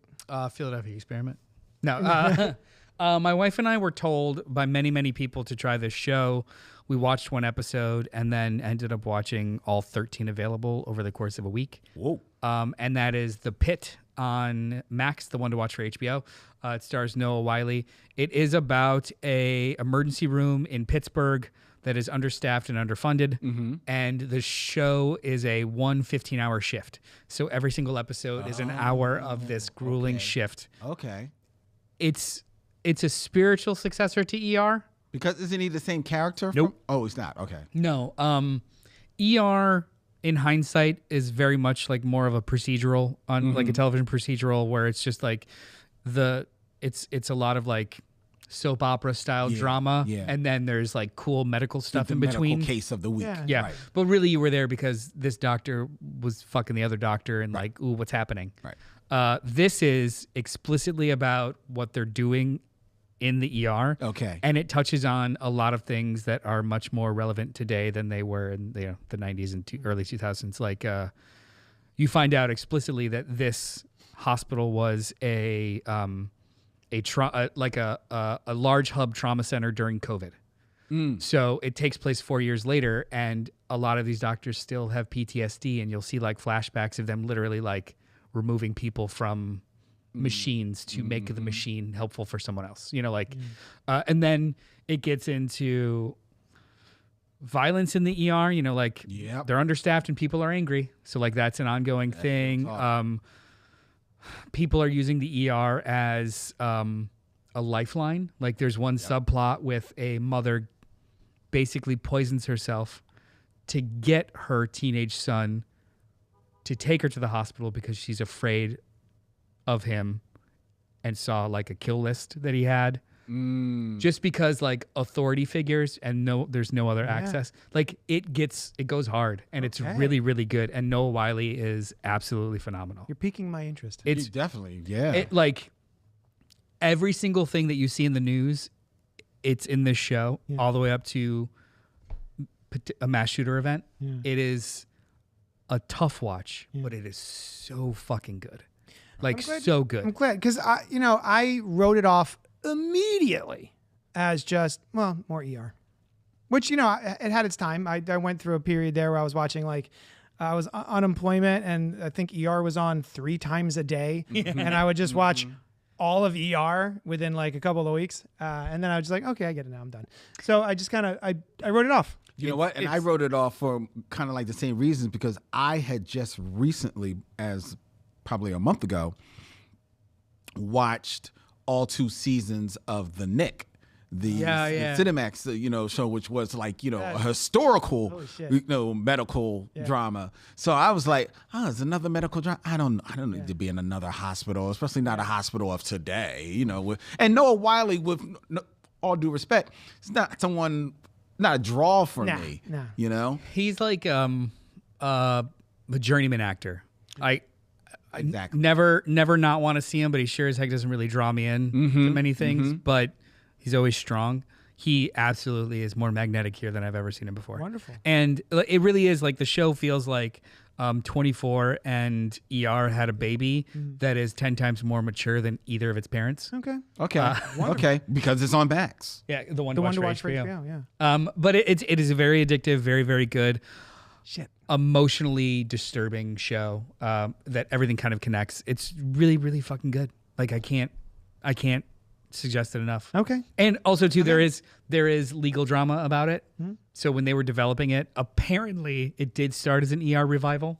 Philadelphia Experiment. No, my wife and I were told by many, many people to try this show. We watched one episode and then ended up watching all 13 available over the course of a week. Whoa. And that is The Pit on Max, the one to watch for HBO. It stars Noah Wiley. It is about a emergency room in Pittsburgh that is understaffed and underfunded. And the show is a 15-hour shift. So every single episode is an hour of this grueling shift. Okay. It's a spiritual successor to ER. Because isn't he the same character? Nope. Oh, he's not. Okay. No. ER in hindsight is very much like more of a procedural on like a television procedural where it's just like it's a lot of like soap opera style drama yeah. and then there's like cool medical stuff The in medical between. case of the week. Yeah. Yeah. But really you were there because this doctor was fucking the other doctor and like, ooh, what's happening? Right. This is explicitly about what they're doing in the ER. Okay. And it touches on a lot of things that are much more relevant today than they were in the 90s and early 2000s. Like you find out explicitly that this hospital was a large hub trauma center during COVID. So it takes place 4 years later, and a lot of these doctors still have PTSD, and you'll see like flashbacks of them literally like removing people from machines to make the machine helpful for someone else, and then it gets into violence in the ER. You know, like Yep. they're understaffed and people are angry. So like that's an ongoing thing. People are using the ER as a lifeline. Like there's one subplot with a mother basically poisons herself to get her teenage son to take her to the hospital because she's afraid of him and saw like a kill list that he had. Just because like authority figures and there's no other access. Like it goes hard and it's really, really good. And Noel Wiley is absolutely phenomenal. You're piquing my interest. It's Definitely, yeah. it, like every single thing that you see in the news, it's in this show all the way up to a mass shooter event. It is a tough watch, but it is so fucking good. Like so good. I'm glad because I wrote it off immediately as just more ER, which it had its time. I went through a period there where I was watching I was unemployment and I think ER was on 3 times a day, and I would just watch all of ER within like a couple of weeks, and then I was just like, okay, I get it now, I'm done. So I just kind of I wrote it off. You know what? And I wrote it off for kind of like the same reasons because I had just recently, as probably a month ago, watched all 2 seasons of The Nick, the Cinemax show, which was like a historical medical drama. So I was like, it's another medical drama. I don't need to be in another hospital, especially not a hospital of today. And Noah Wiley, with all due respect, it's not a draw for me. He's like a journeyman actor. Exactly. Never not want to see him, but he sure as heck doesn't really draw me in to many things. But he's always strong. He absolutely is more magnetic here than I've ever seen him before. Wonderful. And it really is like the show feels like 24 and ER had a baby that is 10 times more mature than either of its parents. Okay. Because it's on Max. Yeah, the one To to watch for for HBO. Yeah. But it is a very addictive, very, very good. Shit. Emotionally disturbing show that everything kind of connects. It's really, really fucking good. Like I can't suggest it enough. Okay. And also too, there is legal drama about it. So when they were developing it, apparently it did start as an ER revival,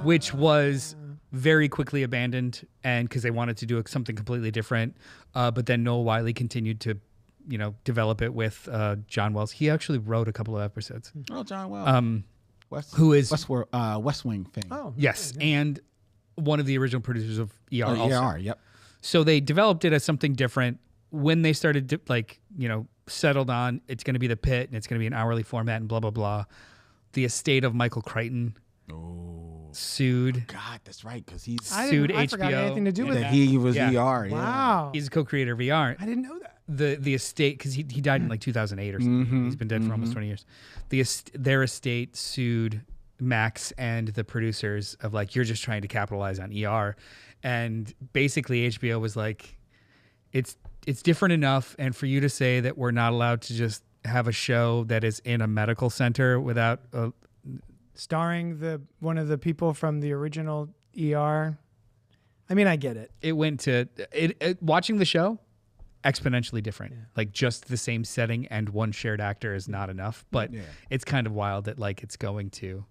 which was very quickly abandoned, and because they wanted to do something completely different. But then Noel Wiley continued to, develop it with John Wells. He actually wrote a couple of episodes. Oh, John Wells. Who is West Wing fame. Oh, yes, and one of the original producers of ER. Also. ER, yep. So they developed it as something different. When they started to, settled on it's going to be the Pit and it's going to be an hourly format and blah blah blah, the estate of Michael Crichton sued. God, that's right, because he's sued I forgot HBO. anything to do with that that. he was Yeah. ER. Yeah. Wow. He's a co-creator of ER. I didn't know that. The estate, because he died in like 2008 or something. He's been dead for almost 20 years. Their estate sued Max and the producers of you're just trying to capitalize on ER, and basically HBO was like, it's different enough, and for you to say that we're not allowed to just have a show that is in a medical center without starring one of the people from the original ER. I mean, I get it. It went to watching the show exponentially different. Like just the same setting and one shared actor is not enough, but it's kind of wild that it's going to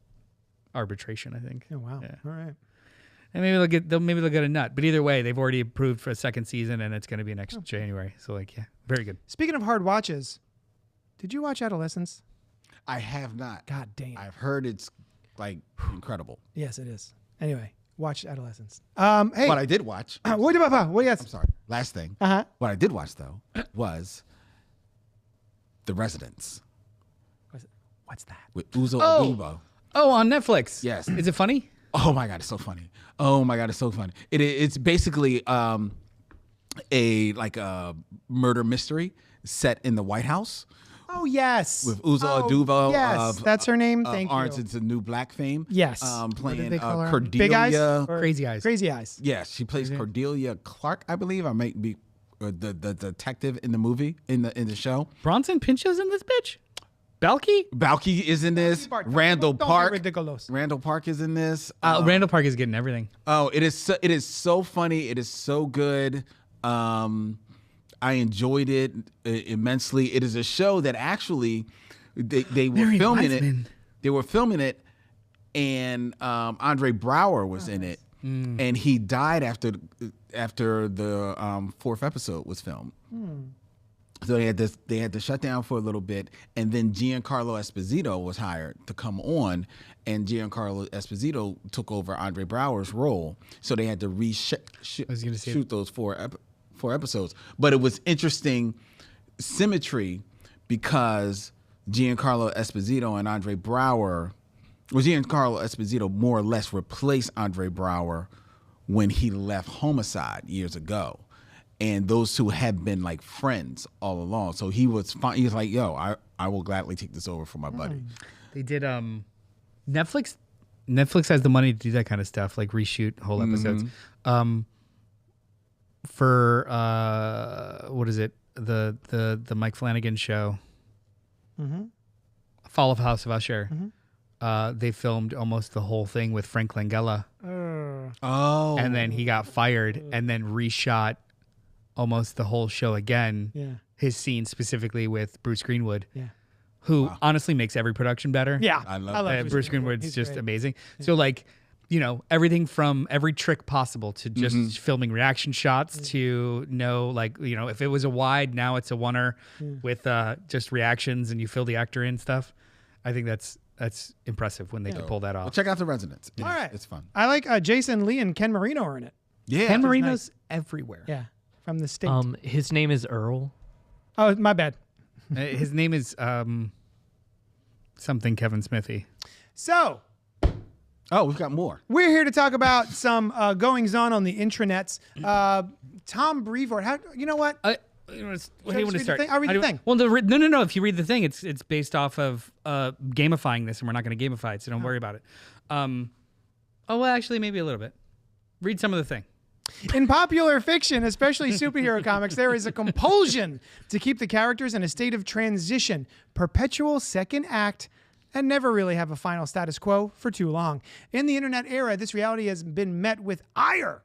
arbitration, I think. Oh wow. Yeah. All right. And maybe they'll get a nut. But either way, they've already approved for a second season and it's going to be next January. So very good. Speaking of hard watches, did you watch Adolescence? I have not. God damn. I've heard it's incredible. Yes, it is. Anyway, watch Adolescence. Hey. What I did watch. What about? What? Yes. I'm sorry. Last thing. What I did watch though was The Residents What's that? with Uzo Aduba. Oh, on Netflix. Yes. Is it funny? Oh my God, it's so funny. Oh my God, it's so funny. It's basically a murder mystery set in the White House. Oh yes. With Uzo Aduba. Yes, that's her name. Thank Orange you. Is the New Black fame. Yes. Playing What did they call her? Cordelia. Big Eyes? Or Crazy Eyes. Crazy Eyes. Yes, she plays Cordelia Clark, I believe. I might be the detective in the movie in the show. Bronson Pinchot's in this bitch? Balky? Balky is in this. Randall Don't be Park. ridiculous. Randall Park is in this. Randall Park is getting everything. Oh, it is so funny. It is so good. I enjoyed it immensely. It is a show that actually They were Mary filming Wiseman. it. They were filming it, and Andre Brower was in it, and he died after the fourth episode was filmed. So they had to shut down for a little bit, and then Giancarlo Esposito was hired to come on, and Giancarlo Esposito took over Andre Brower's role. So they had to shoot those four episodes. But it was interesting symmetry because Giancarlo Esposito and Andre Brower, Giancarlo Esposito more or less replaced Andre Brower when he left Homicide years ago. And those two have been like friends all along. So he was fine. He was like, yo, I will gladly take this over for my buddy. They did Netflix has the money to do that kind of stuff, like reshoot whole episodes. For what is it? The Mike Flanagan show. Fall of House of Usher. They filmed almost the whole thing with Frank Langella. Oh. And then he got fired and then reshot almost the whole show again. Yeah. His scene specifically with Bruce Greenwood. Yeah. Who honestly makes every production better. Yeah. I love Bruce Greenwood's He's just great. amazing. So like, you know, everything from every trick possible to just filming reaction shots to like, you know, if it was a wide, now it's a oneer with just reactions and you fill the actor in stuff. I think that's impressive when they can pull that Well, off. check out The Residence. All right. It's fun. I like Jason Lee and Ken Marino are in it. Yeah. Ken Marino's everywhere. Yeah. From the state. His name is Earl. Oh, my bad. His name is something Kevin Smithy. So Oh, we've got more. we're here to talk about some goings on the intranets. Tom Brevoort. You know what? What do you want I to read the start? thing? I'll read the thing. Well, no. If you read the thing, it's based off of gamifying this, and we're not going to gamify it, so don't worry about it. Well, actually, maybe a little bit. Read some of the thing. In popular fiction, especially superhero comics, there is a compulsion to keep the characters in a state of transition, perpetual second act, and never really have a final status quo for too long. In the internet era, this reality has been met with ire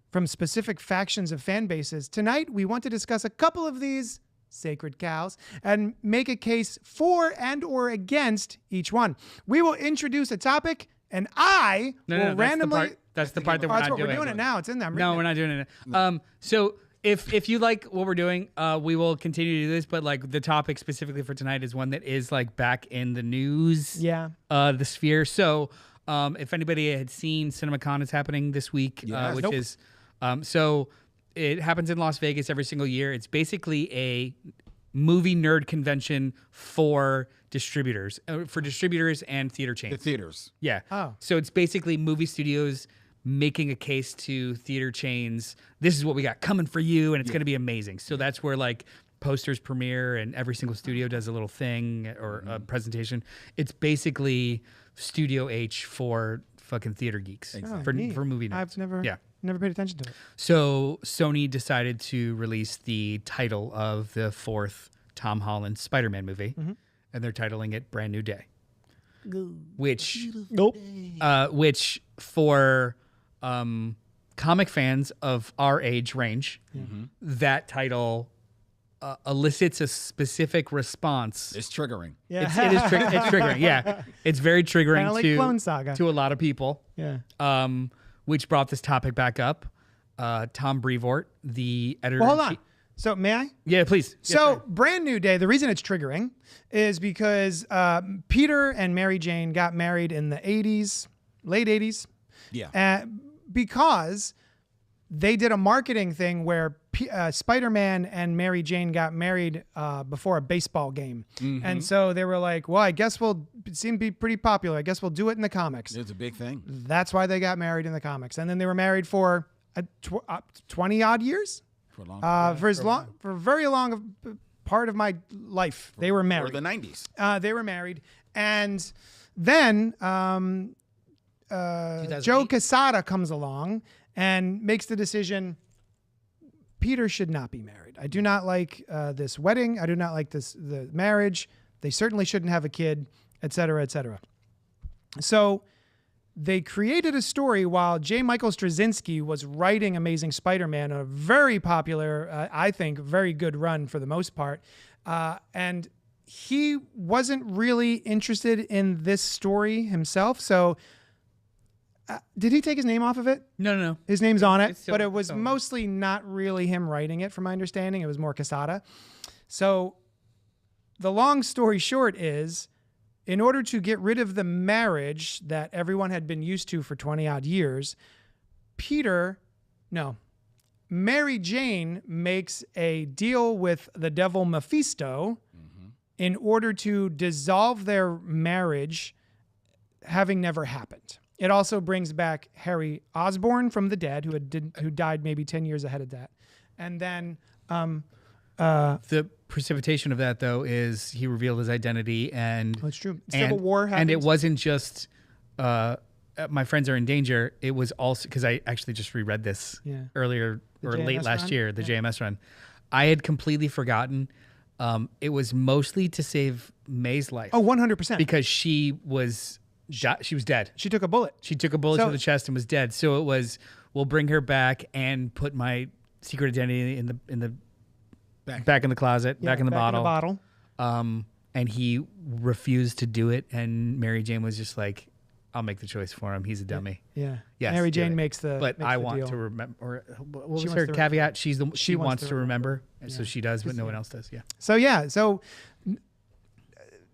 from specific factions of fan bases. Tonight, we want to discuss a couple of these sacred cows and make a case for and or against each one. We will introduce a topic, and I will randomly... That's the part that we're that's not what doing. we're doing it now. It's in there. No, we're not doing it. So if you like what we're doing, we will continue to do this. But like the topic specifically for tonight is one that is like back in the news. Yeah. The sphere. So if anybody had seen CinemaCon is happening this week, which Nope. is so it happens in Las Vegas every single year. It's basically a movie nerd convention for distributors and theater chains. The theaters. Yeah. Oh. So it's basically movie studios making a case to theater chains. This is what we got coming for you, and it's going to be amazing. So that's where like posters premiere, and every single studio does a little thing or a presentation. It's basically Studio H for fucking theater geeks for movie nerds. I've never paid attention to it. So Sony decided to release the title of the fourth Tom Holland Spider-Man movie, and they're titling it Brand New Day. Which for comic fans of our age range, that title elicits a specific response. It's triggering. Yeah. It's triggering. Yeah, it's very triggering Kinda like Clone Saga. to a lot of people. Yeah. Which brought this topic back up. Tom Brevoort, the editor. Well, hold on. So may I? Yeah, please. So Brand New Day, the reason it's triggering is because Peter and Mary Jane got married in the 80s, late 80s. Yeah. Because they did a marketing thing where Spider-Man and Mary Jane got married before a baseball game. And so they were like, well, I guess it seemed to be pretty popular. I guess we'll do it in the comics. It's a big thing. That's why they got married in the comics. And then they were married for 20 odd years. For a long time. For a very long part of my life, they were married. Or the 90s. They were married, and then Joe Quesada comes along and makes the decision. Peter should not be married. I do not like this wedding. I do not like the marriage. They certainly shouldn't have a kid, et cetera, et cetera. So they created a story while J. Michael Straczynski was writing Amazing Spider-Man, a very popular, I think, very good run for the most part. And he wasn't really interested in this story himself. So did he take his name off of it? No. His name's on it, It's still- but it was still- mostly not really him writing it, from my understanding. It was more Quesada. So the long story short is, in order to get rid of the marriage that everyone had been used to for 20 odd years, Mary Jane makes a deal with the devil Mephisto in order to dissolve their marriage, having never happened. It also brings back Harry Osborn from the dead, who died maybe 10 years ahead of that. And then The precipitation of that, though, is he revealed his identity, and that's true. Civil War happened. and it wasn't just my friends are in danger. It was also because I actually just reread this earlier or late JMS last run? year, the JMS run. I had completely forgotten. It was mostly to save May's life. Oh, 100%. because she was dead. She took a bullet. She took a bullet So- to the chest and was dead. So it was, we'll bring her back and put my secret identity in the back in the closet, back in the bottle. And he refused to do it, and Mary Jane was just like, "I'll make the choice for him. He's a dummy." Yeah. Yes, Mary do Jane it. makes the. But makes I the want deal. to remember. Or what was She her wants to caveat? She wants to remember, Yeah. so she does, but no one else does. Yeah. So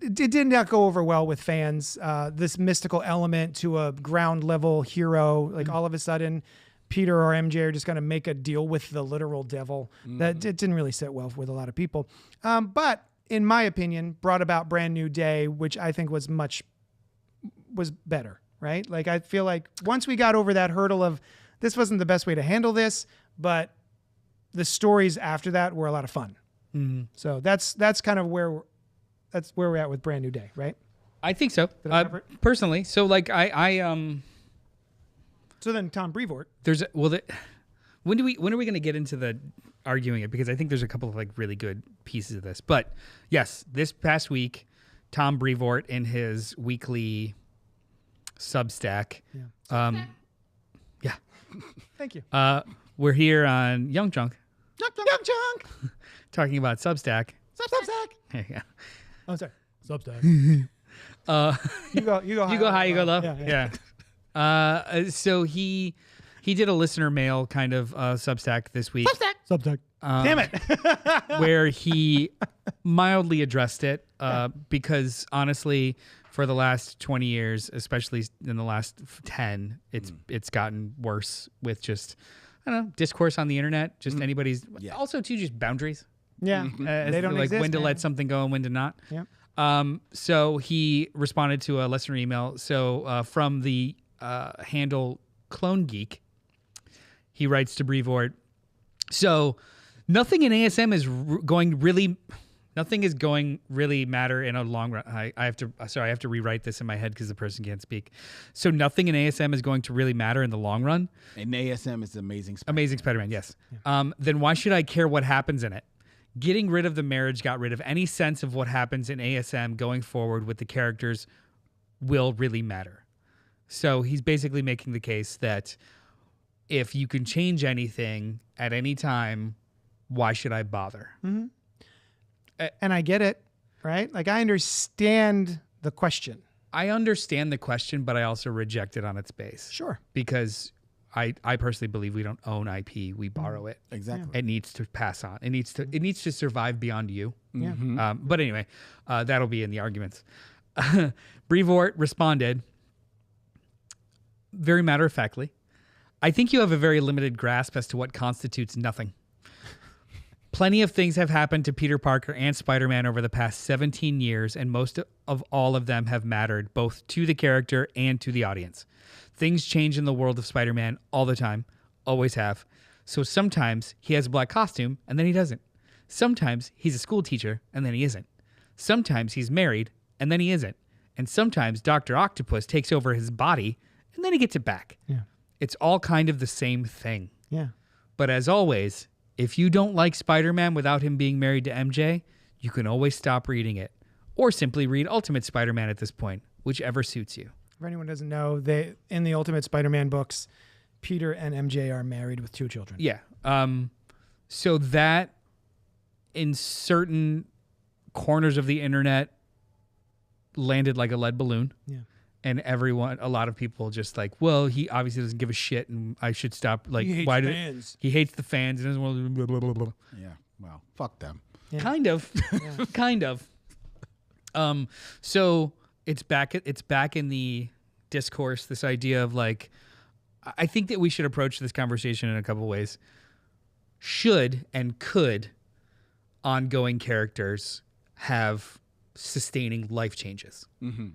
it did not go over well with fans. This mystical element to a ground level hero, like all of a sudden, Peter or MJ are just going to make a deal with the literal devil. That it didn't really sit well with a lot of people. But in my opinion, brought about Brand New Day, which I think was better, right? Like, I feel like once we got over that hurdle of this wasn't the best way to handle this, but the stories after that were a lot of fun. So that's kind of where we're at with Brand New Day, right? I think so. Did I cover it? Personally, so like So then Tom Brevoort. when are we going to get into the arguing it, because I think there's a couple of like really good pieces of this. But yes, this past week, Tom Brevoort in his weekly Substack. Yeah. Thank you. We're here on Young Chunk Young Chunk. talking about Substack. Substack. Yeah. Oh, sorry. Substack. You go high. You go high, you go low. Yeah. So he did a listener mail kind of Substack this week. Substack. Damn it. Where he mildly addressed it because honestly, for the last 20 years, especially in the last 10, it's gotten worse with just, I don't know, discourse on the internet, just anybody's, also too, just boundaries. Yeah. They don't like exist, when to man. let something go and when to not. Yeah. So he responded to a listener email. So from the handle Clone Geek, he writes to Brevoort. So nothing in ASM is going really matter in a long run. I have to rewrite this in my head because the person can't speak. So nothing in ASM is going to really matter in the long run. And ASM is Amazing Spider-Man. Amazing Spider-Man, yes. Then why should I care what happens in it? Getting rid of the marriage got rid of any sense of what happens in ASM going forward with the characters will really matter. So he's basically making the case that if you can change anything at any time, why should I bother? And I get it, right? Like, I understand the question. I understand the question, but I also reject it on its base. Sure. Because I personally believe we don't own IP. We borrow it. Exactly. It needs to pass on. It needs to survive beyond you. Yeah. But anyway, that'll be in the arguments. Brevoort responded very matter-of-factly. I think you have a very limited grasp as to what constitutes nothing. Plenty of things have happened to Peter Parker and Spider-Man over the past 17 years, and most of all of them have mattered, both to the character and to the audience. Things change in the world of Spider-Man all the time, always have. So sometimes he has a black costume, and then he doesn't. Sometimes he's a school teacher, and then he isn't. Sometimes he's married, and then he isn't. And sometimes Dr. Octopus takes over his body, and then he gets it back. Yeah. It's all kind of the same thing. Yeah. But as always, if you don't like Spider-Man without him being married to MJ, you can always stop reading it. Or simply read Ultimate Spider-Man at this point, whichever suits you. For anyone who doesn't know, in the Ultimate Spider-Man books, Peter and MJ are married with 2 children. Yeah. So that in certain corners of the internet landed like a lead balloon. Yeah. And a lot of people just like, well, he obviously doesn't give a shit, and I should stop. Like, He hates fans. He hates the fans and doesn't want to blah, blah, blah, blah. Yeah. Well, fuck them. Yeah. Kind of, kind of. So it's back in the discourse. This idea of like, I think that we should approach this conversation in a couple ways. Should and could ongoing characters have sustaining life changes? Mm-hmm.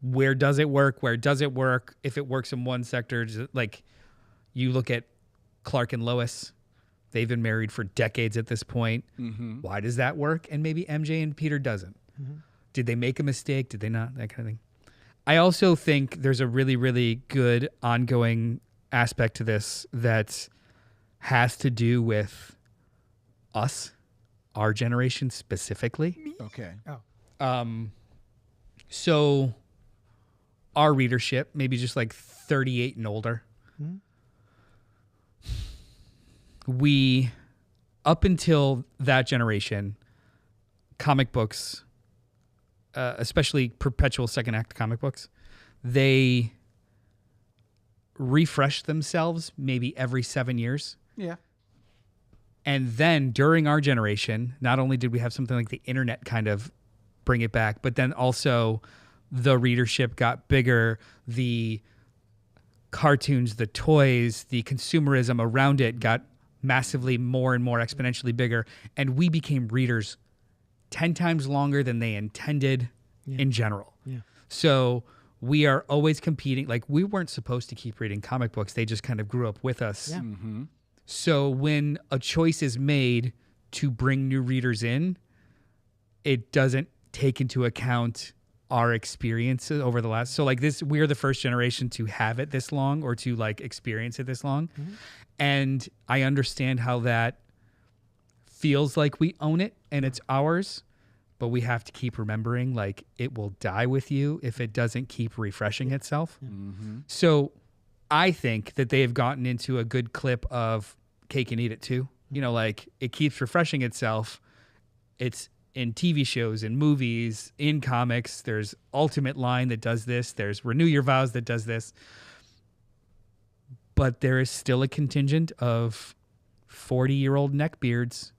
Where does it work? Where does it work? If it works in one sector, like you look at Clark and Lois, they've been married for decades at this point. Mm-hmm. Why does that work? And maybe MJ and Peter doesn't. Mm-hmm. Did they make a mistake? Did they not? That kind of thing. I also think there's a really, really good ongoing aspect to this that has to do with us, our generation specifically. Okay. So our readership, maybe just like 38 and older, we, up until that generation, comic books, especially perpetual second act comic books, they refresh themselves maybe every 7 years. Yeah. And then during our generation, not only did we have something like the internet kind of bring it back, but then also the readership got bigger, the cartoons, the toys, the consumerism around it got massively more and more exponentially bigger, and we became readers 10 times longer than they intended in general. Yeah. So we are always competing. Like, we weren't supposed to keep reading comic books. They just kind of grew up with us. Yeah. Mm-hmm. So when a choice is made to bring new readers in, it doesn't take into account our experiences over the last. So like this, we're the first generation to have it this long or to like experience it this long. Mm-hmm. And I understand how that feels like we own it and it's ours, but we have to keep remembering like it will die with you if it doesn't keep refreshing itself. Mm-hmm. So I think that they have gotten into a good clip of cake and eat it too. You know, like it keeps refreshing itself. It's in TV shows, in movies, in comics. There's Ultimate Line that does this. There's Renew Your Vows that does this. But there is still a contingent of 40-year-old neckbeards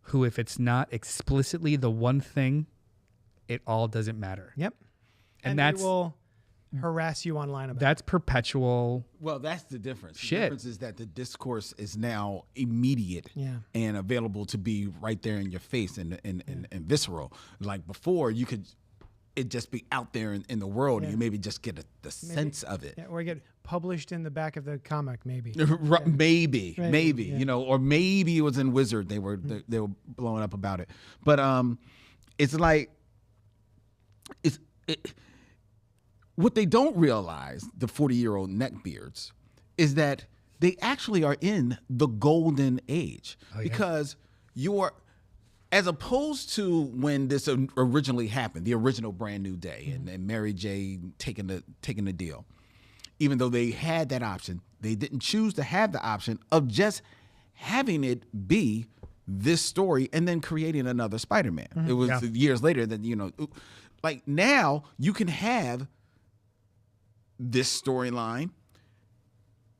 who, if it's not explicitly the one thing, it all doesn't matter. Yep. And they that's will harass you online about that's perpetual. Well, that's the difference. The Shit. difference is that the discourse is now immediate and available to be right there in your face and visceral. Like before, you could it just be out there in the world and you maybe just get the sense of it. Yeah, or get published in the back of the comic, maybe. Maybe, Yeah. you know, or maybe it was in Wizard. They were blowing up about it. But it's like what they don't realize, the 40-year-old neckbeards, is that they actually are in the golden age because you're, as opposed to when this originally happened, the original Brand New Day and Mary J taking the deal. Even though they had that option, they didn't choose to have the option of just having it be this story and then creating another Spider-Man. It was years later that, you know, like now you can have this storyline.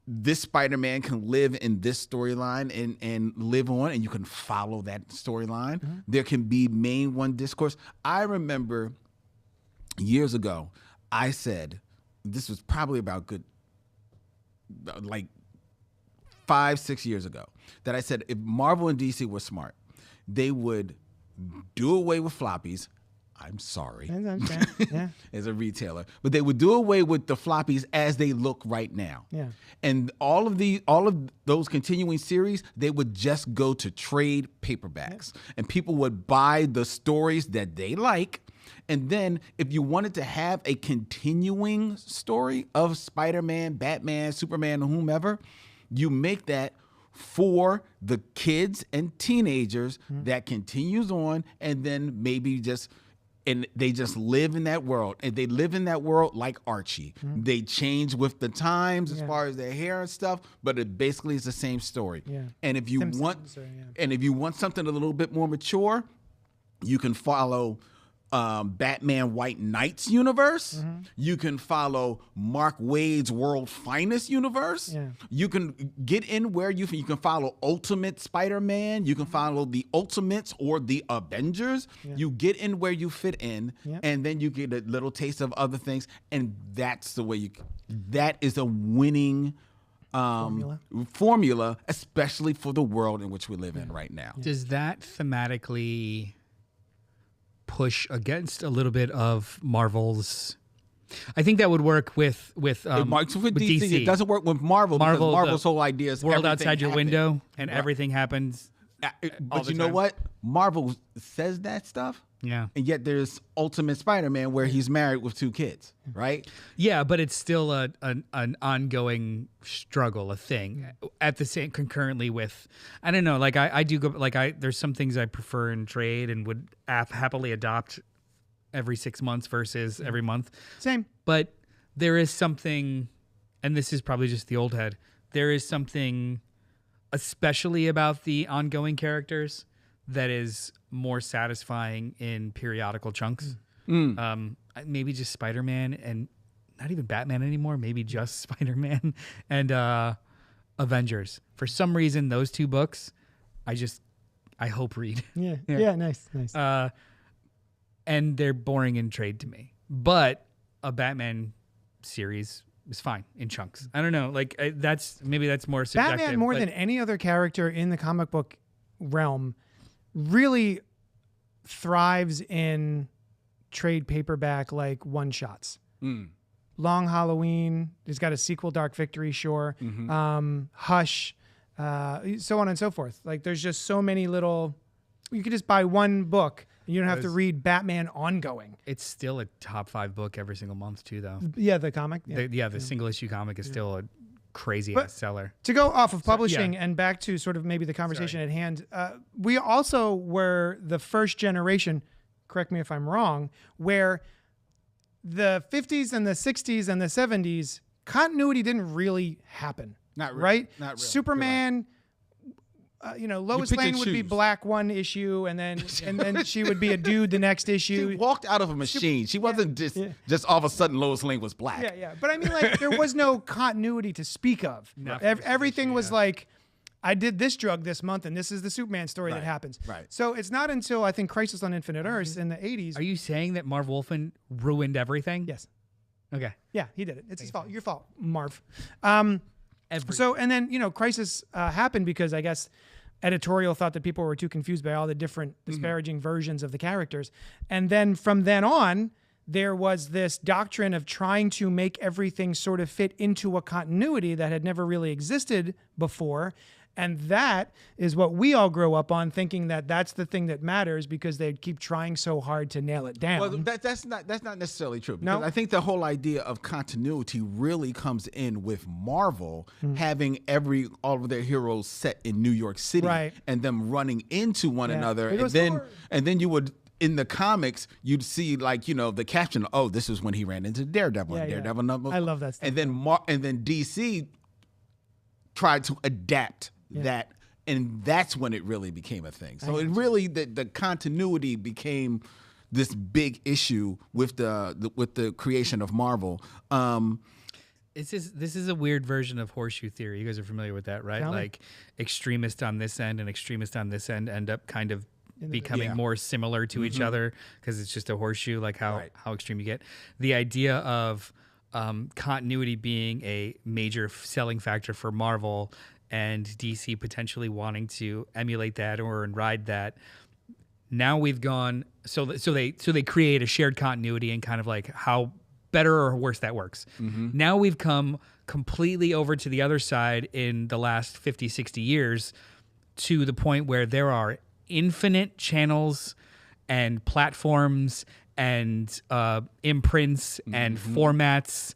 This Spider-Man can live in this storyline and live on, and you can follow that storyline. There can be main one discourse. I remember years ago, I said, this was probably about like 5-6 years ago, that I said if Marvel and DC were smart, they would do away with floppies. I'm sorry. Yeah. As a retailer, but they would do away with the floppies as they look right now. Yeah. And all of those continuing series, they would just go to trade paperbacks, and people would buy the stories that they like. And then if you wanted to have a continuing story of Spider-Man, Batman, Superman, or whomever, you make that for the kids and teenagers that continues on, and then maybe and they just live in that world. And they live in that world like Archie. They change with the times as far as their hair and stuff, but it basically is the same story. Yeah. And if you Simpsons, want something a little bit more mature, You can follow Batman White Knight's universe. You can follow Mark Waid's World Finest universe. Yeah. You can get in where you can follow Ultimate Spider-Man. You can follow the Ultimates or the Avengers. You get in where you fit in, and then you get a little taste of other things, and that's the way that is a winning formula, especially for the world in which we live in right now. Does that thematically push against a little bit of Marvel's? I think that would work with DC. It doesn't work with Marvel because Marvel's whole idea is world everything outside your happens. window and everything happens. But you know what? Marvel says that stuff. Yeah. And yet there's Ultimate Spider-Man where he's married with 2 kids, right? Yeah, but it's still an ongoing struggle, a thing. At the same concurrently with, I don't know, like I do go like there's some things I prefer in trade and would happily adopt every 6 months versus every month. Same. But there is something, and this is probably just the old head, there is something especially about the ongoing characters that is more satisfying in periodical chunks. Maybe just Spider-Man and not even Batman anymore. Maybe just Spider-Man and Avengers. For some reason, those 2 books, I hope read. Yeah. Nice. And they're boring in trade to me. But a Batman series is fine in chunks. I don't know. Like that's more subjective. Batman, more than any other character in the comic book realm, really thrives in trade paperback like one shots. Long Halloween. He's got a sequel, Dark Victory, sure. Hush, so on and so forth. Like there's just so many little. You could just buy one book. And you don't have to read Batman ongoing. It's still a top 5 book every single month too, though. Yeah, the comic. The single issue comic is still a crazy ass seller. To go off of publishing and back to sort of maybe the conversation at hand, we also were the first generation, correct me if I'm wrong, where the 50s and the 60s and the 70s, continuity didn't really happen. Not really. Right? Not really. Superman, Lois pick Lane and would be choose. black one issue, and then she would be a dude the next issue. She walked out of a machine. She wasn't just all of a sudden Lois Lane was black. Yeah. But I mean, like, there was no continuity to speak of. Everything was like, I did this drug this month, and this is the Superman story that happens. Right. So it's not until I think Crisis on Infinite Earths in the 80s. Are you saying that Marv Wolfman ruined everything? Yes. Okay. Yeah, he did it. It's his fault. Your fault, Marv. Everything. So, and then, Crisis happened because I guess editorial thought that people were too confused by all the different disparaging versions of the characters. And then from then on, there was this doctrine of trying to make everything sort of fit into a continuity that had never really existed before. And that is what we all grow up on, thinking that that's the thing that matters because they keep trying so hard to nail it down. Well, that's not necessarily true. Because No? I think the whole idea of continuity really comes in with Marvel having all of their heroes set in New York City, Right. and them running into one another, It and was then more- you would. In the comics, you'd see the caption. Oh, this is when he ran into Daredevil. And Yeah, Daredevil number. I love that stuff. And then DC tried to adapt that, and that's when it really became a thing. So it really the continuity became this big issue with the creation of Marvel. This is a weird version of horseshoe theory. You guys are familiar with that, right? Tell me. Like extremist on this end and extremist on this end end up kind of becoming more similar to each other because it's just a horseshoe, like how extreme you get. The idea of continuity being a major selling factor for Marvel and DC potentially wanting to emulate that or ride that. Now we've gone so they create a shared continuity and kind of like how better or worse that works. Now we've come completely over to the other side in the last 50, 60 years to the point where there are infinite channels and platforms and imprints and formats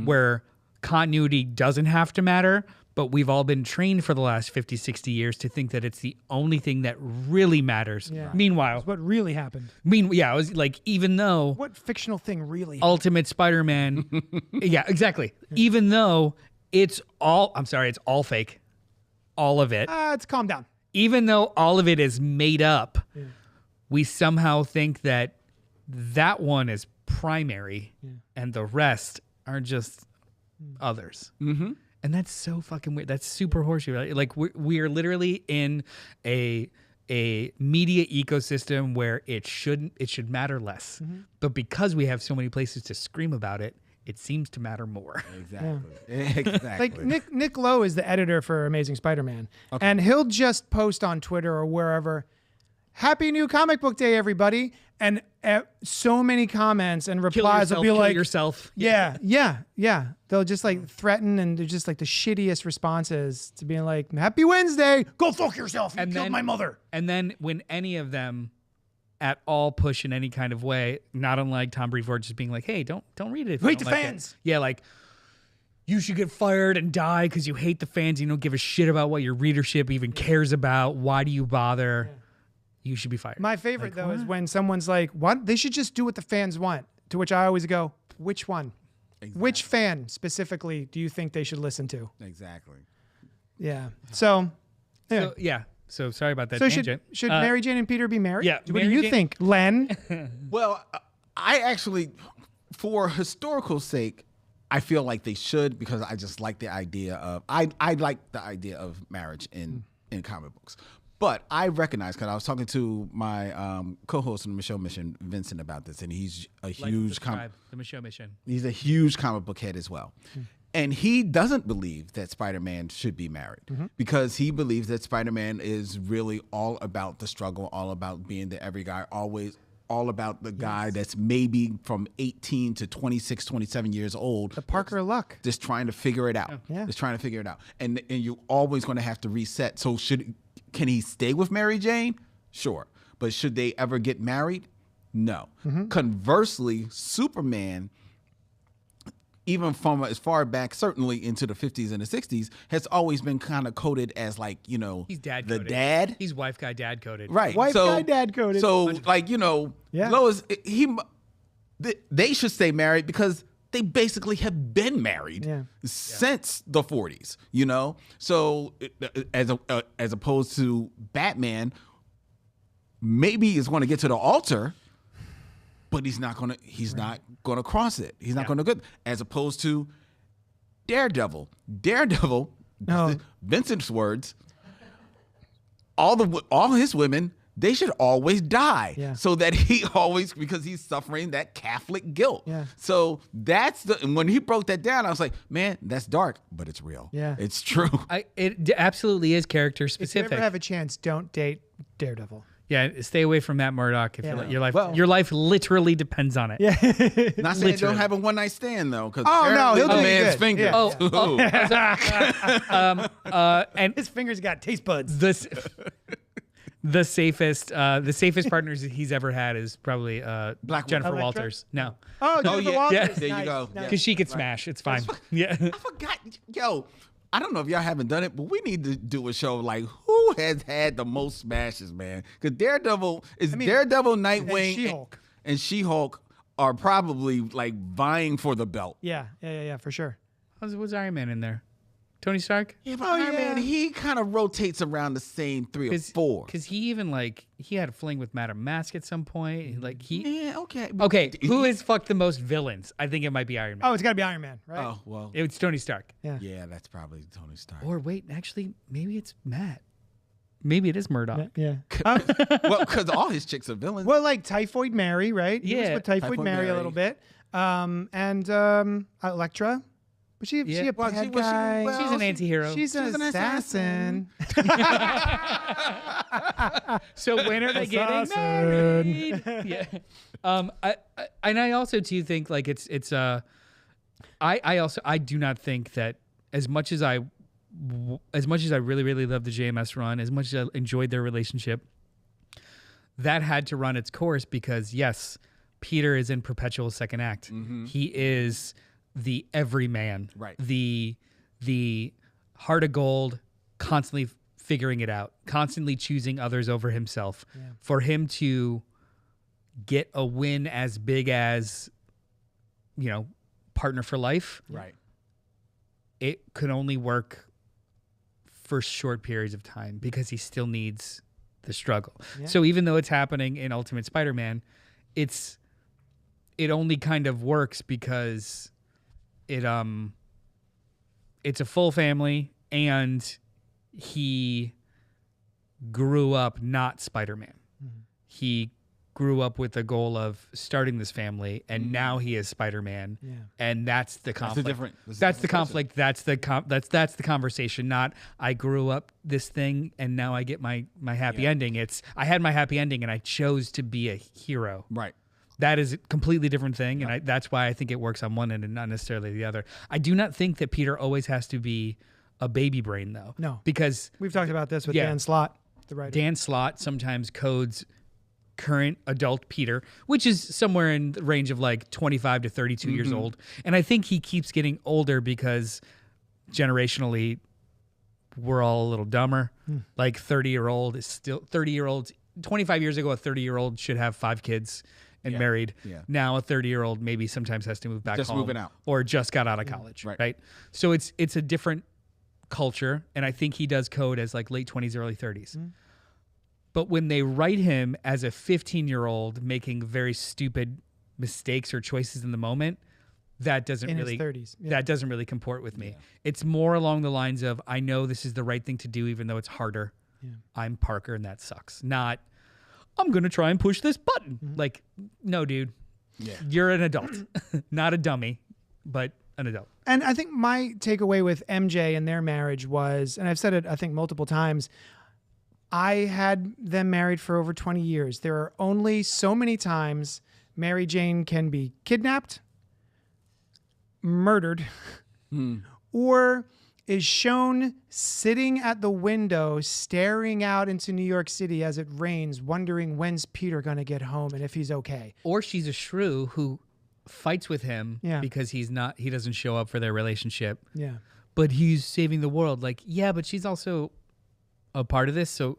where continuity doesn't have to matter, but we've all been trained for the last 50, 60 years to think that it's the only thing that really matters. Yeah. Meanwhile, What really happened? I was like, even though What fictional thing really happened? Ultimate Spider-Man, yeah, exactly. Even though it's all fake, all of it. Let's calm down. Even though all of it is made up, we somehow think that one is primary and the rest are just others. Mm-hmm. And that's so fucking weird. That's super horseshoe. Right? Like we are literally in a media ecosystem where it should matter less. Mm-hmm. But because we have so many places to scream about it, it seems to matter more. Exactly. Exactly. Like Nick Lowe is the editor for Amazing Spider-Man, and he'll just post on Twitter or wherever, "Happy New Comic Book Day, everybody!" And so many comments and replies will be like, yourself. Yeah. They'll just like threaten, and they're just like the shittiest responses to being like, "Happy Wednesday, go fuck yourself, you killed my mother." And then when any of them at all push in any kind of way, not unlike Tom Brevoort just being like, "Hey, don't read it. Hate the fans." Yeah, like you should get fired and die because you hate the fans. You don't give a shit about what your readership even cares about. Why do you bother? Yeah. You should be fired. My favorite though is when someone's like, "What? They should just do what the fans want." To which I always go, "Which one? Exactly. Which fan specifically do you think they should listen to?" Exactly. Yeah. So yeah. So sorry about that so tangent. Should Mary Jane and Peter be married? Yeah. What do you think, Len? Well, I actually, for historical sake, I feel like they should, because I just like the idea of I like the idea of marriage in comic books. But I recognize, because I was talking to my co-host on the Michelle Mission, Vincent, about this, and he's a huge the Michelle Mission. He's a huge comic book head as well. And he doesn't believe that Spider-Man should be married, because he believes that Spider-Man is really all about the struggle, all about being the every guy, always all about the guy that's maybe from 18 to 26, 27 years old. The Parker luck. Just trying to figure it out. Yeah. Just trying to figure it out. And you're always going to have to reset. So can he stay with Mary Jane? Sure. But should they ever get married? No. Conversely, Superman, even from as far back, certainly into the 50s and the 60s, has always been kind of coded as like, he's dad the coded. dad. He's wife guy dad coded. Right. Wife guy dad coded. So like, Lois, they should stay married because they basically have been married since the 40s, So as opposed to Batman, maybe he's going to get to the altar, but he's not gonna cross it. He's not gonna go. As opposed to Daredevil. Vincent's words. All his women, they should always die. Yeah. So that because he's suffering that Catholic guilt. Yeah. So and when he broke that down, I was like, man, that's dark, but it's real. Yeah. It's true. It absolutely is character specific. If you ever have a chance, don't date Daredevil. Yeah, stay away from Matt Murdock if your life literally depends on it. Yeah. Not saying don't have a one night stand though, because no, he'll do man's good. finger. Yeah. And his fingers got taste buds. The safest partners he's ever had is probably Jennifer Electra? Walters. No. Oh, Jennifer yeah. Walters. Yeah. There you Nice, go. nice. Because she could smash. It's fine. Yeah. I forgot. Yo, I don't know if y'all haven't done it, but we need to do a show like who has had the most smashes, man. Because Daredevil, Nightwing, and She-Hulk are probably like vying for the belt. Yeah, for sure. Was Iron Man in there? Tony Stark? Yeah, but Iron Man, he kind of rotates around the same 3 or 4. Because he even he had a fling with Madame Mask at some point. Yeah, okay. Okay, who has fucked the most villains? I think it might be Iron Man. Oh, it's got to be Iron Man, right? Oh, well. It's Tony Stark. Yeah, that's probably Tony Stark. Or wait, actually, maybe it's Matt. Maybe it is Murdoch. Yeah. Well, because all his chicks are villains. Well, like Typhoid Mary, right? He was Yeah. with Typhoid Mary a little bit. And Elektra. Was she a bad guy? She's an anti-hero. She's an assassin. So when are they getting married? Yeah. I also too think like it's I do not think that as much as I really, really love the JMS run, as much as I enjoyed their relationship, that had to run its course because yes, Peter is in perpetual second act. Mm-hmm. He is the everyman, right? The heart of gold, constantly figuring it out, constantly choosing others over himself. Yeah. For him to get a win as big as, partner for life, right? It could only work for short periods of time because he still needs the struggle. Yeah. So even though it's happening in Ultimate Spider-Man, it only kind of works because it's a full family, and he grew up not Spider-Man. He grew up with the goal of starting this family, and now he is Spider-Man. Yeah. And that's the conflict. That's The conflict. That's the that's the conversation. Not I grew up this thing and now I get my happy ending. It's I had my happy ending and I chose to be a hero. Right. That is a completely different thing, and that's why I think it works on one end and not necessarily the other. I do not think that Peter always has to be a baby brain, though. No. Because We've talked about this with Yeah. Dan Slott, the writer. Dan Slott sometimes codes current adult Peter, which is somewhere in the range of like 25 to 32 years old. And I think he keeps getting older because generationally we're all a little dumber. Like 30-year-old is still 30-year-olds. 25 years ago, a 30-year-old should have 5 kids and married. Yeah. Now a 30-year-old maybe sometimes has to move back Just home moving out. or just got out of college, right? So it's a different culture, and I think he does code as like late 20s, early 30s. But when they write him as a 15-year-old making very stupid mistakes or choices in the moment, that doesn't In really his 30s. Yeah. that doesn't really comport with me. It's more along the lines of I know this is the right thing to do even though it's harder. I'm Parker and that sucks. Not I'm going to try and push this button. Like no, dude. Yeah. You're an adult. Not a dummy, but an adult. And I think my takeaway with MJ and their marriage was, and I've said it, I think, multiple times, I had them married for over 20 years. There are only so many times Mary Jane can be kidnapped, murdered, or is shown sitting at the window staring out into New York City as it rains, wondering when's Peter going to get home and if he's okay. Or she's a shrew who fights with him Yeah. because he doesn't show up for their relationship. Yeah. But he's saving the world. Like, yeah, but she's also a part of this. So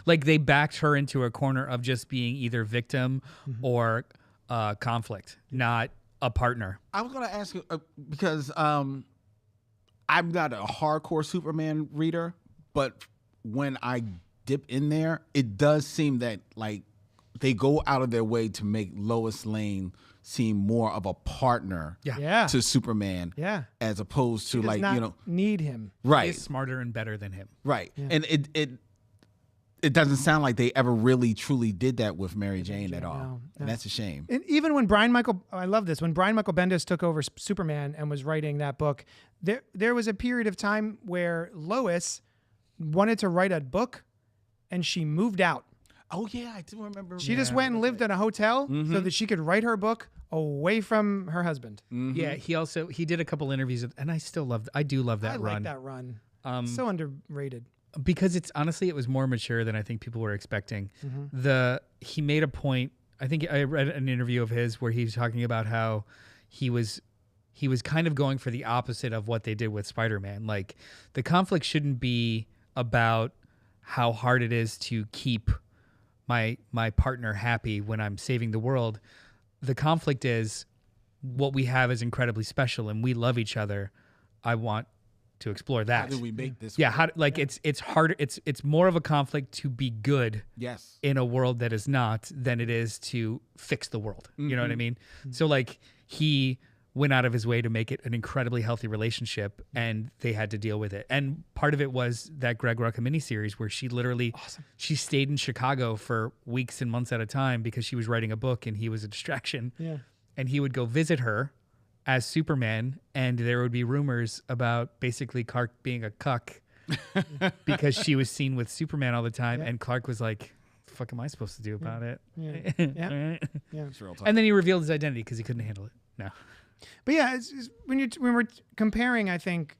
like they backed her into a corner of just being either victim or conflict, not a partner. I was going to ask you because I'm not a hardcore Superman reader, but when I dip in there, it does seem that like they go out of their way to make Lois Lane seem more of a partner Yeah. to Superman Yeah. as opposed to Does like, not you know, need him. right. He's smarter and better than him. Right. And it doesn't sound like they ever really truly did that with Mary Jane at all. no. And that's a shame. And even when I love this, when Brian Michael Bendis took over Superman and was writing that book, there was a period of time where Lois wanted to write a book and she moved out. Oh yeah, I do remember. She just went and lived in a hotel so that she could write her book away from her husband. Yeah, he did a couple interviews and I do love that I run. like that run. So underrated. Because it was more mature than I think people were expecting. He made a point. I think I read an interview of his where he was talking about how he was kind of going for the opposite of what they did with Spider-Man. Like the conflict shouldn't be about how hard it is to keep my partner happy when I'm saving the world. The conflict is what we have is incredibly special and we love each other. I want to explore that. How do we make this? Yeah, it's harder. It's more of a conflict to be good Yes. in a world that is not than it is to fix the world. You know what I mean? So like he went out of his way to make it an incredibly healthy relationship, and they had to deal with it. And part of it was that Greg Rucka miniseries where she literally she stayed in Chicago for weeks and months at a time because she was writing a book and he was a distraction. Yeah. And he would go visit her as Superman, and there would be rumors about basically Clark being a cuck because she was seen with Superman all the time, and Clark was like, "The fuck am I supposed to do about it?" Yeah. Yeah. It's real talk. And then he revealed his identity because he couldn't handle it. No, But yeah, it's when we're comparing, I think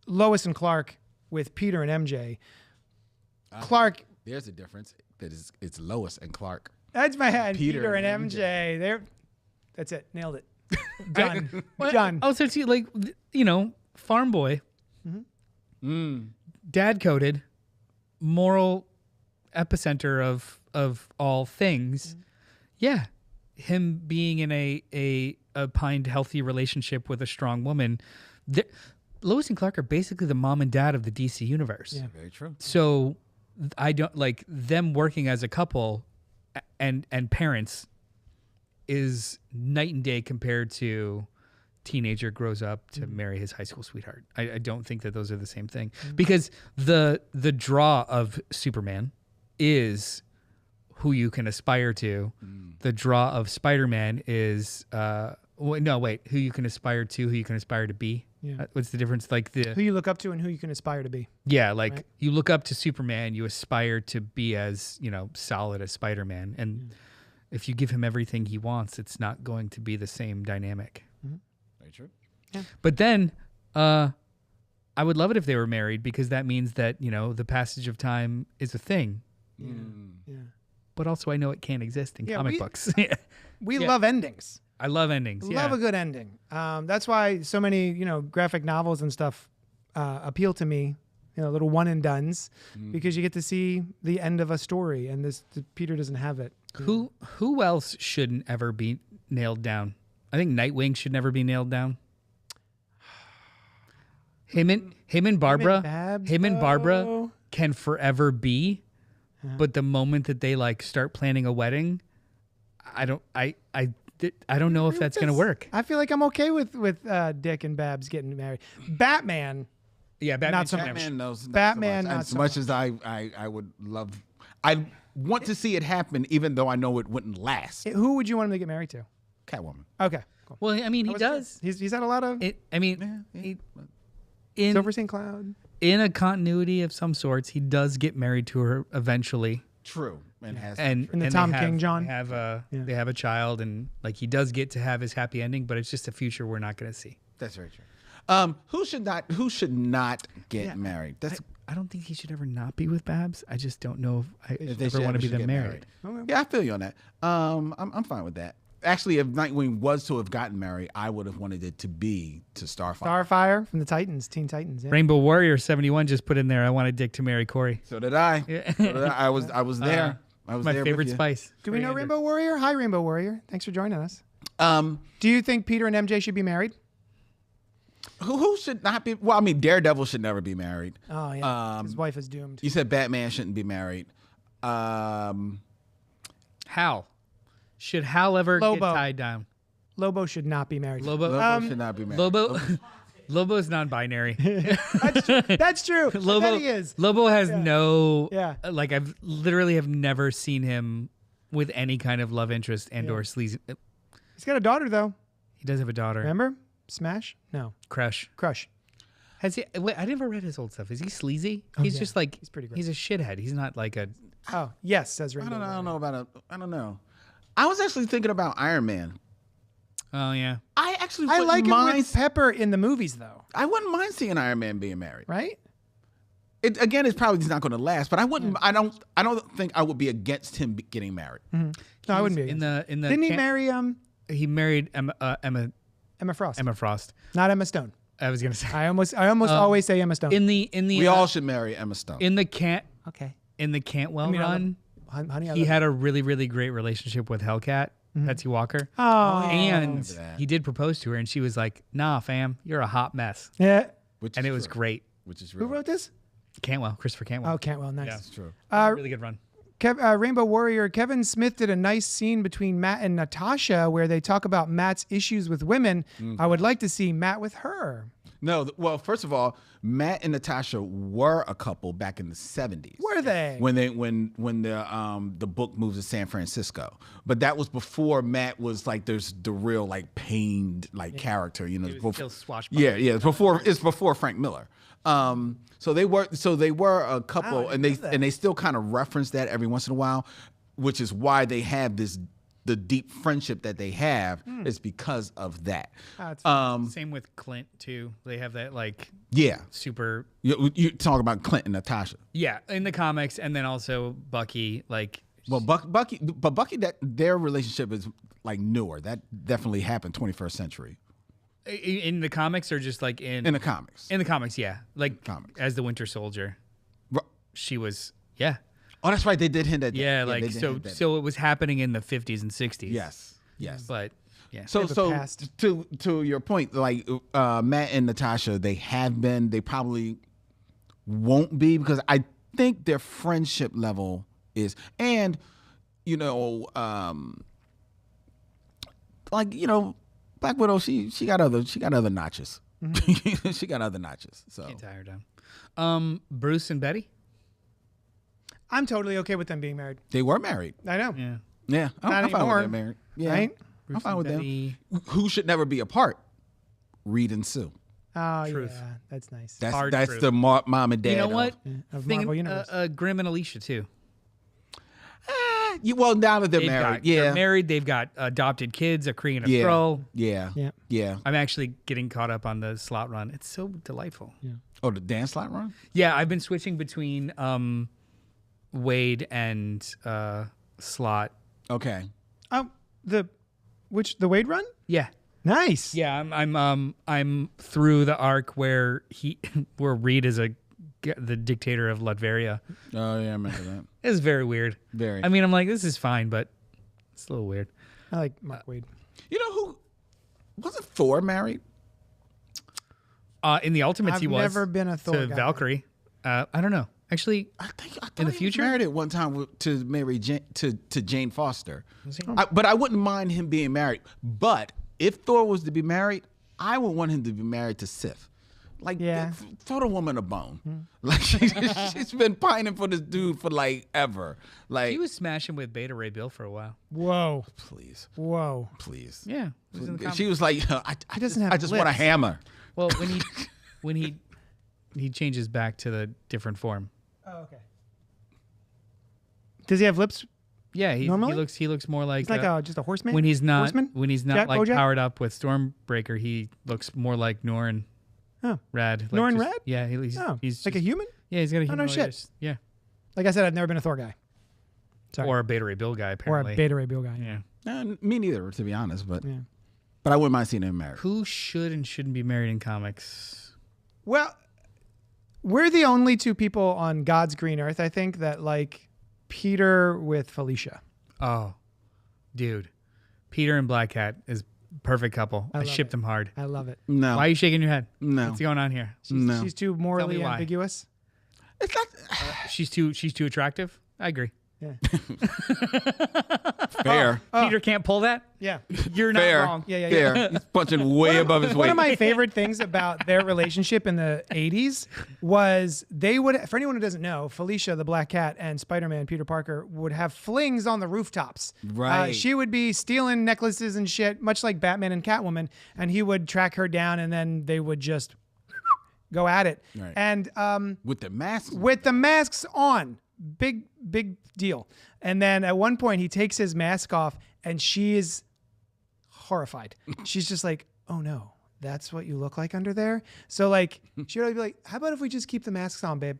Lois and Clark with Peter and MJ. Clark, There's a difference. It's Lois and Clark. that's my head. Peter Peter and and MJ. That's it. Nailed it. Done. Done. Also, too, like farm boy, dad coded, moral epicenter of all things. Yeah, him being in a pined healthy relationship with a strong woman. Lois and Clark are basically the mom and dad of the DC universe. Yeah. Very true. So I don't like them working as a couple and parents is night and day compared to teenager grows up to marry his high school sweetheart. I don't think that those are the same thing because the draw of Superman is who you can aspire to. The draw of Spider-Man is who you can aspire to, who you can aspire to be. Yeah. What's the difference? Like Who you look up to and who you can aspire to be. yeah, like Right. you look up to Superman, you aspire to be as, solid as Spider-Man. And if you give him everything he wants, it's not going to be the same dynamic. Very true. But then I would love it if they were married because that means that, the passage of time is a thing. Yeah. But also I know it can't exist in Yeah, comic we- books. We Yeah. love endings. I love endings. Love a good ending. That's why so many, graphic novels and stuff appeal to me. Little one and dones, because you get to see the end of a story, and Peter doesn't have it. Who else shouldn't ever be nailed down? I think Nightwing should never be nailed down. Him and Barbara, Babs, him and Barbara though. can forever be, but the moment that they like start planning a wedding, I don't know if that's gonna work. I feel like I'm okay with Dick and Babs getting married. Batman. Yeah, Batman. Not so should much. never- Batman knows. Batman, not As so much as I would love, I want to see it happen, even though I know it wouldn't last. Who would you want him to get married to? Catwoman. Okay, cool. Well, I mean, he does. He's had a lot of Silver St. Cloud. In a continuity of some sorts, he does get married to her eventually. True. And has And In the and Tom they have, King John? they have a child, and like he does get to have his happy ending, but it's just a future we're not going to see. That's very true. Who should not get married? That's I don't think he should ever not be with Babs. I just don't know if if I they ever should want to be should them get married. Yeah, I feel you on that. I'm fine with that. Actually, if Nightwing was to have gotten married, I would have wanted it to be to Starfire. Starfire from the Titans, Teen Titans. Yeah. Rainbow Warrior 71 just put in there. I wanted Dick to marry Corey. So did I. Yeah. So did I. I was there. I was My there favorite with you. spice. Do we know Coriander. Rainbow Warrior? Hi, Rainbow Warrior. Thanks for joining us. Um, Do you think Peter and MJ should be married? who should not be? Well, I mean, Daredevil should never be married. Oh yeah, his wife is doomed. You said Batman shouldn't be married. Hal. Should Hal ever Lobo. get tied down? Lobo should not be married. Lobo. Lobo should not be married. Lobo. Lobo's non-binary. That's true. Lobo. That he is. Lobo has no. Yeah. Like I've literally have never seen him with any kind of love interest and or sleazy. He's got a daughter though. He does have a daughter. Remember? Smash? No. Crush. Crush. Has he? Wait, I never read his old stuff. Is he sleazy? He's yeah. just like He's pretty great. He's a shithead. He's not like a. Oh yes, says I Rainbow. don't know. I don't Warrior. know about I don't know. I was actually thinking about Iron Man. Oh yeah. I actually I wouldn't like it mind. with Pepper in the movies though, I wouldn't mind seeing Iron Man being married. right? It again, it's probably just not going to last. But I wouldn't. I don't think I would be against him getting married. No, I wouldn't be. in the. Didn't he marry He married Emma Emma Frost? Frost. Not Emma Stone. I was gonna say I almost always say Emma Stone. in the We all should marry Emma Stone. in the Okay. Cantwell I run. Honey, I He love had a really, really great relationship with Hellcat, Betsy Walker. Oh. And that. he did propose to her, and she was like, "Nah, fam, you're a hot mess," Yeah. which and is it was true, great. Which is Who real. wrote this? Cantwell, Christopher Cantwell. Oh, Cantwell. Nice. Yeah. It's true. Really good run. Rainbow Warrior Kevin Smith did a nice scene between Matt and Natasha where they talk about Matt's issues with women. I would like to see Matt with her. No, well, first of all, Matt and Natasha were a couple back in the 70s. Were they? When the book moved to San Francisco, but that was before Matt was like there's the real like pained like character, you know. He was before, still swashbuckling. yeah, it's before Frank Miller. So they were a couple, and they still kind of reference that every once in a while, which is why they have the deep friendship that they have is because of that. Same with Clint too. They have that like Yeah, super. you talk about Clint and Natasha. Yeah, in the comics, and then also Bucky. Like, Well, Bucky, that their relationship is like newer. That definitely happened 21st century in the comics, or just like in the comics. in the comics, yeah, like Comics. as the Winter Soldier, Ru- she was yeah. Oh, that's right. They did hint at that. Yeah, they like did so. hint at that. So it was happening in the 50s and 60s. Yes. But yeah. So have a past. to your point, like Matt and Natasha, they have been. They probably won't be because I think their friendship level is, and Black Widow, she got other notches. She got other notches. So Can't tie her down. Bruce and Betty. I'm totally okay with them being married. they were married. I know. Yeah. Yeah, Not I'm fine with anymore, them married. Yeah, right? I'm fine with Betty. them. Who should never be apart? Reed and Sue. Oh, Truth. yeah. That's nice. That's truth. the mom and dad. You know what? Of Thinking, Marvel Universe. Grim and Alicia too. Well, now that they're They've married, they're married. They've got adopted kids, a Kree and a yeah, Skrull. yeah. I'm actually getting caught up on the slot run. It's so delightful. Yeah. Oh, the dance slot run. Yeah, I've been switching between Wade and slot. Okay. Oh, the Wade run? Yeah. Nice. Yeah, I'm through the arc where where Reed is the dictator of Latveria. Oh yeah, I remember that. It's very weird. Very. I mean, I'm like, this is fine, but it's a little weird. I like Mark Wade. You know who wasn't Thor married? In the Ultimates, I've he was never been a Thor to guy. Valkyrie. I don't know. Actually, I thought In the he future? was married at one time to marry to Jane Foster. Was he? But I wouldn't mind him being married. But if Thor was to be married, I would want him to be married to Sif. Like, Yeah. throw the woman a bone. Like, she's been pining for this dude for like ever. Like, he was smashing with Beta Ray Bill for a while. Whoa. please, Whoa. please. Yeah, it was in the She comics. was like, doesn't have I just want a lips. hammer. Well, when he changes back to the different form. Oh, okay. Does he have lips? Yeah, he Normally? looks more like It's like just a horseman? when he's not Horseman? Jack like Bojack? powered up with Stormbreaker. He looks more like Norrin Oh. Rad. Like Norrin just- Rad? Yeah, he's Oh, he's like a just- human? Yeah, he's got a Oh, no human. shit. Yeah, Like I said, I've never been a Thor guy. Sorry. or a Beta Ray Bill guy Or apparently. a Beta Ray Bill guy. Yeah. Me neither, to be honest. But Yeah. I wouldn't mind seeing him married. Who should and shouldn't be married in comics? Well, we're the only two people on God's green earth, I think, that like Peter with Felicia. Oh, dude, Peter and Black Cat is perfect couple. I love shipped them hard. I love it. No, Why are you shaking your head? No. What's going on here? She's too morally why. ambiguous. It's not She's too attractive. I agree. Yeah. fair. Peter can't pull that. Yeah. You're not Fair. wrong. Yeah, yeah, Fair. He's punching way above his One weight. of my favorite things about their relationship in the 80s was they would, for anyone who doesn't know, Felicia, the Black Cat, and Spider-Man, Peter Parker, would have flings on the rooftops. Right. She would be stealing necklaces and shit, much like Batman and Catwoman, and he would track her down, and then they would just go at it. Right. And With the mask. with the masks on, big deal. And then at one point, he takes his mask off, and she is horrified. She's just like, oh no, that's what you look like under there? So like, she would be like, how about if we just keep the masks on, babe?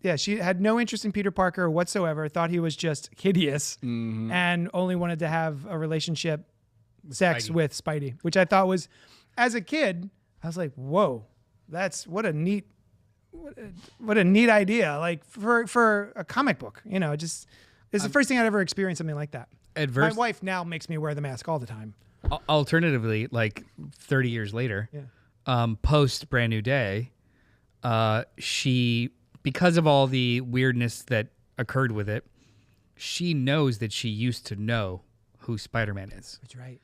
Yeah, she had no interest in Peter Parker whatsoever, thought he was just hideous, and only wanted to have a relationship, sex Spidey. with Spidey, which I thought was, as a kid, I was like, whoa, that's what a neat idea. Like for a comic book, just it's the first thing I'd ever experienced something like that. My wife now makes me wear the mask all the time. Alternatively, like 30 years later, Yeah. post Brand New Day, she, because of all the weirdness that occurred with it, she knows that she used to know who Spider-Man is. That's right.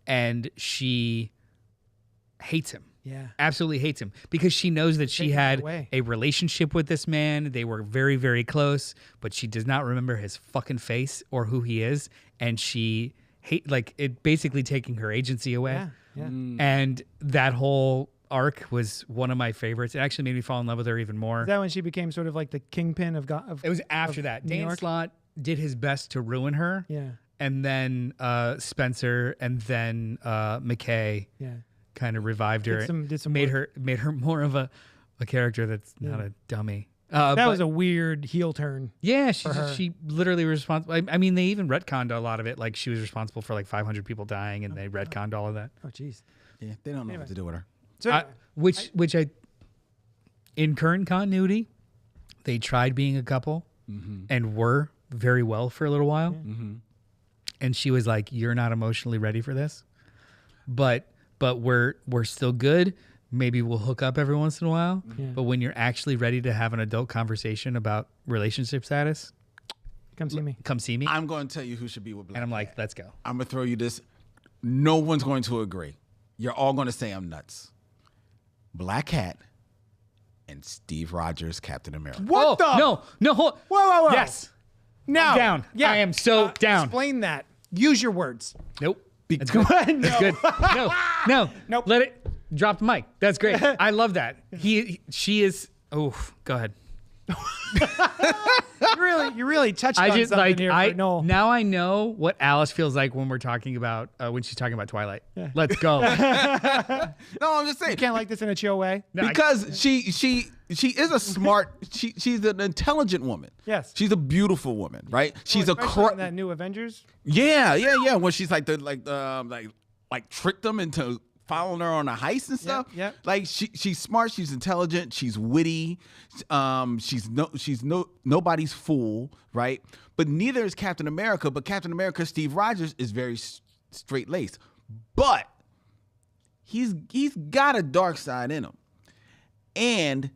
And she hates him. Yeah. Absolutely hates him because she knows that she Taking it had away. a relationship with this man. They were very, very close, but she does not remember his fucking face or who he is. And she it basically taking her agency away. Yeah. Yeah. And that whole arc was one of my favorites. It actually made me fall in love with her even more. Is that when she became sort of like the kingpin of It was after of that. New Dan York? Slott did his best to ruin her. Yeah. And then Spencer and then McKay Yeah. kind of revived her. Did some made work. her more of a character that's not a dummy. That was a weird heel turn. yeah. her. She literally was responsible. I mean, they even retconned a lot of it. Like she was responsible for like 500 people dying, and they retconned all of that. Oh, jeez. Yeah, they don't know what to do with her. So Which in current continuity, they tried being a couple and were very well for a little while. And she was like, "You're not emotionally ready for this, but we're still good." maybe we'll hook up every once in a while. Yeah. But when you're actually ready to have an adult conversation about relationship status, come see me. Come see me. I'm going to tell you who should be with Black And I'm Cat. like, let's go. I'm going to throw you this. No one's going to agree. You're all going to say I'm nuts. Black Cat and Steve Rogers, Captain America. What the? No. Whoa. Yes. Now. I'm down. Yeah. I am so down. Explain that. Use your words. Nope. That's Because- good. That's good. No. Nope. Let it drop the mic. That's great. I love that. She is. Oh, go ahead. You really touched on I just something like here for Noel. now I know what Alice feels like when we're talking about when she's talking about Twilight. Yeah. Let's go. No, I'm just saying. You can't like this in a chill way. No, Because she is a smart, she's an intelligent woman. Yes. She's a beautiful woman, right? She's a Especially in that new Avengers. Yeah. When she's like tricked them into following her on a heist and stuff. Yep. Like she's smart, she's intelligent, she's witty. She's nobody's fool, right? But neither is Captain America. But Captain America, Steve Rogers, is very straight laced. But he's got a dark side in him, and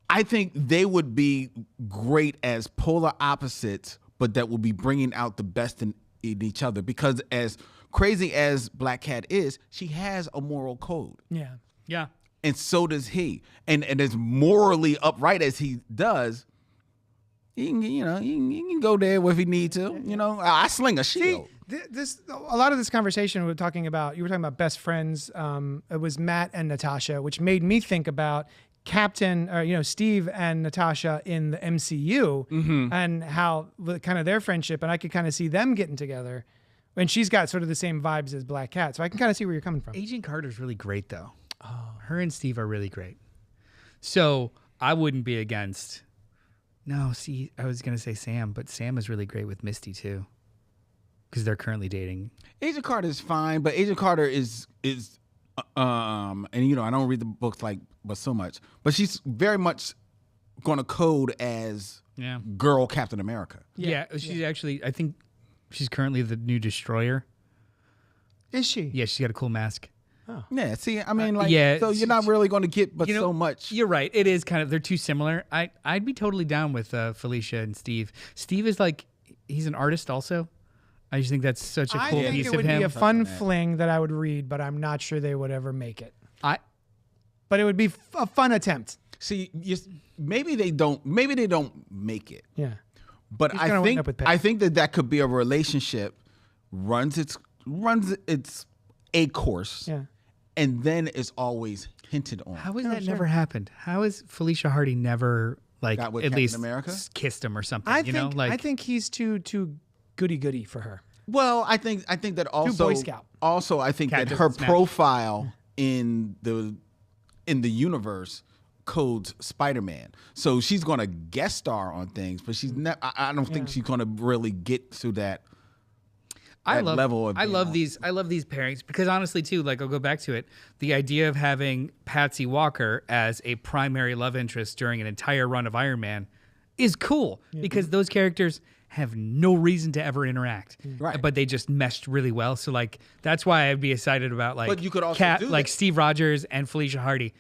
I think they would be great as polar opposites, but that will be bringing out the best in each other. Because as crazy as Black Cat is, she has a moral code. Yeah. yeah. And so does he. And as morally upright as he does, he can go there if he need to. You know, I sling a shield. A lot of this conversation you were talking about best friends. It was Matt and Natasha, which made me think about Steve and Natasha in the MCU and how kind of their friendship, and I could kind of see them getting together. And she's got sort of the same vibes as Black Cat, so I can kind of see where you're coming from. Agent Carter's really great, though. Oh. Her and Steve are really great. So I wouldn't be against. No, see, I was gonna say Sam, but Sam is really great with Misty too, because they're currently dating. Agent Carter is fine, but Agent Carter is and I don't read the books but so much, but she's very much going to code as girl Captain America. Yeah, she's actually, I think she's currently the new Destroyer. Is she? Yeah, she's got a cool mask. Oh. Yeah, see, I mean, so you're not really going to get so much. You're right. It is kind of, they're too similar. I'd be totally down with Felicia and Steve. Steve is he's an artist also. I just think that's such a cool piece of him. I think it would be a fun fling that I would read, but I'm not sure they would ever make it. But it would be a fun attempt. See, maybe they don't make it. Yeah. But I think that could be a relationship runs its a course. Yeah. And then it's always hinted on. How has that never happened? How has Felicia Hardy never got with at Captain least America? Kissed him or something? I think he's too goody for her. Well, I think that also Boy Scout. Also, I think Cat that her doesn't smash. profile in the universe codes Spider-Man, so she's going to guest star on things, but she's never. I don't think she's going to really get to that. I love these pairings because honestly, too, I'll go back to it. The idea of having Patsy Walker as a primary love interest during an entire run of Iron Man is cool because those characters have no reason to ever interact, right? But they just meshed really well. So that's why I'd be excited about But you could also do that. Steve Rogers and Felicia Hardy.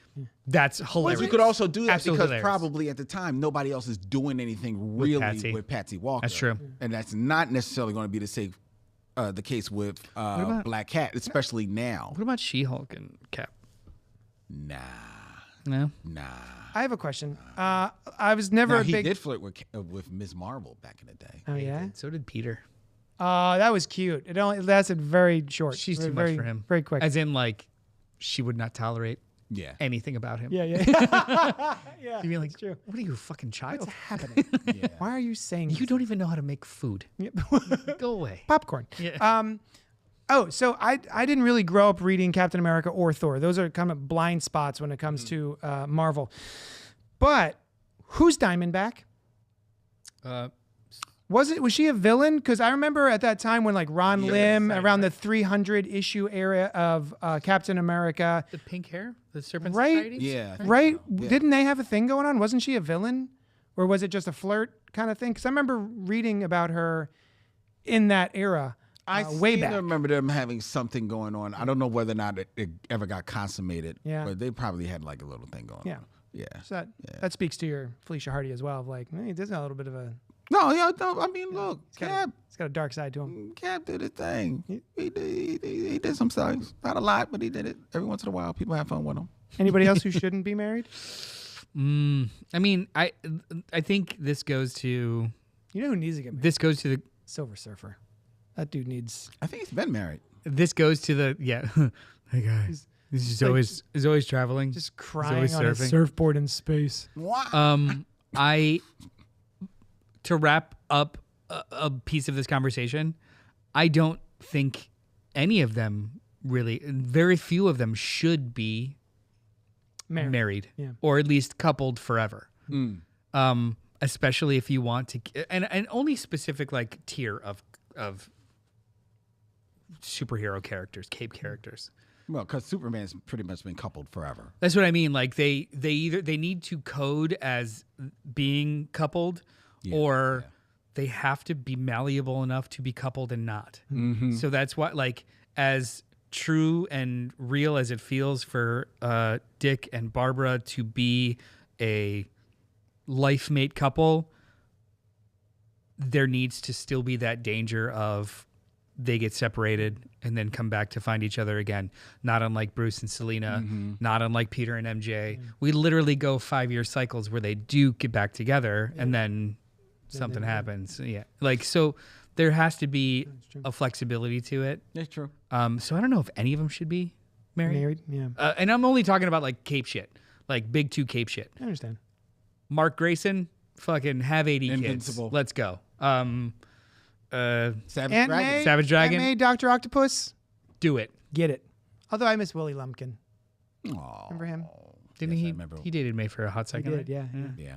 That's hilarious. Well, you could also do that Absolutely because hilarious. probably at the time nobody else is doing anything really with Patsy Walker. That's true, and that's not necessarily going to be the case with Black Cat, especially now. What about She-Hulk and Cap? Nah. I have a question. I was never He a big. did flirt with Ms. Marvel back in the day. Oh yeah. So did Peter. That was cute. It only lasted very short. She's too very, much for him. Very quick. As in, she would not tolerate anything about him. Yeah. You'd be like, true. what are you, a fucking child? What's happening? Why are you saying You don't even know how to make food. Go away. popcorn? Yeah. So I didn't really grow up reading Captain America or Thor. Those are kind of blind spots when it comes to Marvel. But who's Diamondback? Was she a villain? Because I remember at that time when Ron Lim, around the 300 issue era of Captain America. The pink hair? The Serpent Right? Society? Yeah. Right? Yeah. Didn't they have a thing going on? Wasn't she a villain? Or was it just a flirt kind of thing? Because I remember reading about her in that era. way seem back. to remember them having something going on. I don't know whether or not it ever got consummated. Yeah. But they probably had like a little thing going Yeah. on. Yeah. So that speaks to your Felicia Hardy as well. Of like, he does got a little bit of a. No, yeah, no. I mean, look, Cap He's got a dark side to him. did his thing. He did some things. Not a lot, but he did it. Every once in a while, people have fun with him. Anybody else who shouldn't be married? I mean, I think this goes to You know who needs to get married? this goes to the Silver Surfer. That dude needs. I think he's been married. this goes to the that guy. He's just like- always always traveling. Just He's crying always on a surfing. surfboard in space. What? To wrap up a piece of this conversation, I don't think any of them really, very few of them should be married Yeah. or at least coupled forever. Especially if you want to, and only specific like tier of superhero characters, cape characters. Well, because Superman's pretty much been coupled forever. That's what I mean. Like they need to code as being coupled, or they have to be malleable enough to be coupled and not. So that's what, like, as true and real as it feels for Dick and Barbara to be a life mate couple, there needs to still be that danger of they get separated and then come back to find each other again. Not unlike Bruce and Selena, not unlike Peter and MJ. We literally go 5-year cycles where they do get back together and then something happens. Yeah. Like, so there has to be a flexibility to it. That's true. So I don't know if any of them should be married. Yeah. And I'm only talking about like cape shit, like big 2 cape shit. I understand. Mark Grayson, fucking have 80 Invincible. kids. Let's go. Savage Aunt Dragon. May, Savage Dragon? Aunt May, Dr. Octopus, Do it. get it. Although I miss Willie Lumpkin. Aw. Remember him? Didn't Yes, I he? remember. He dated May for a hot He second. did, right? yeah. Yeah.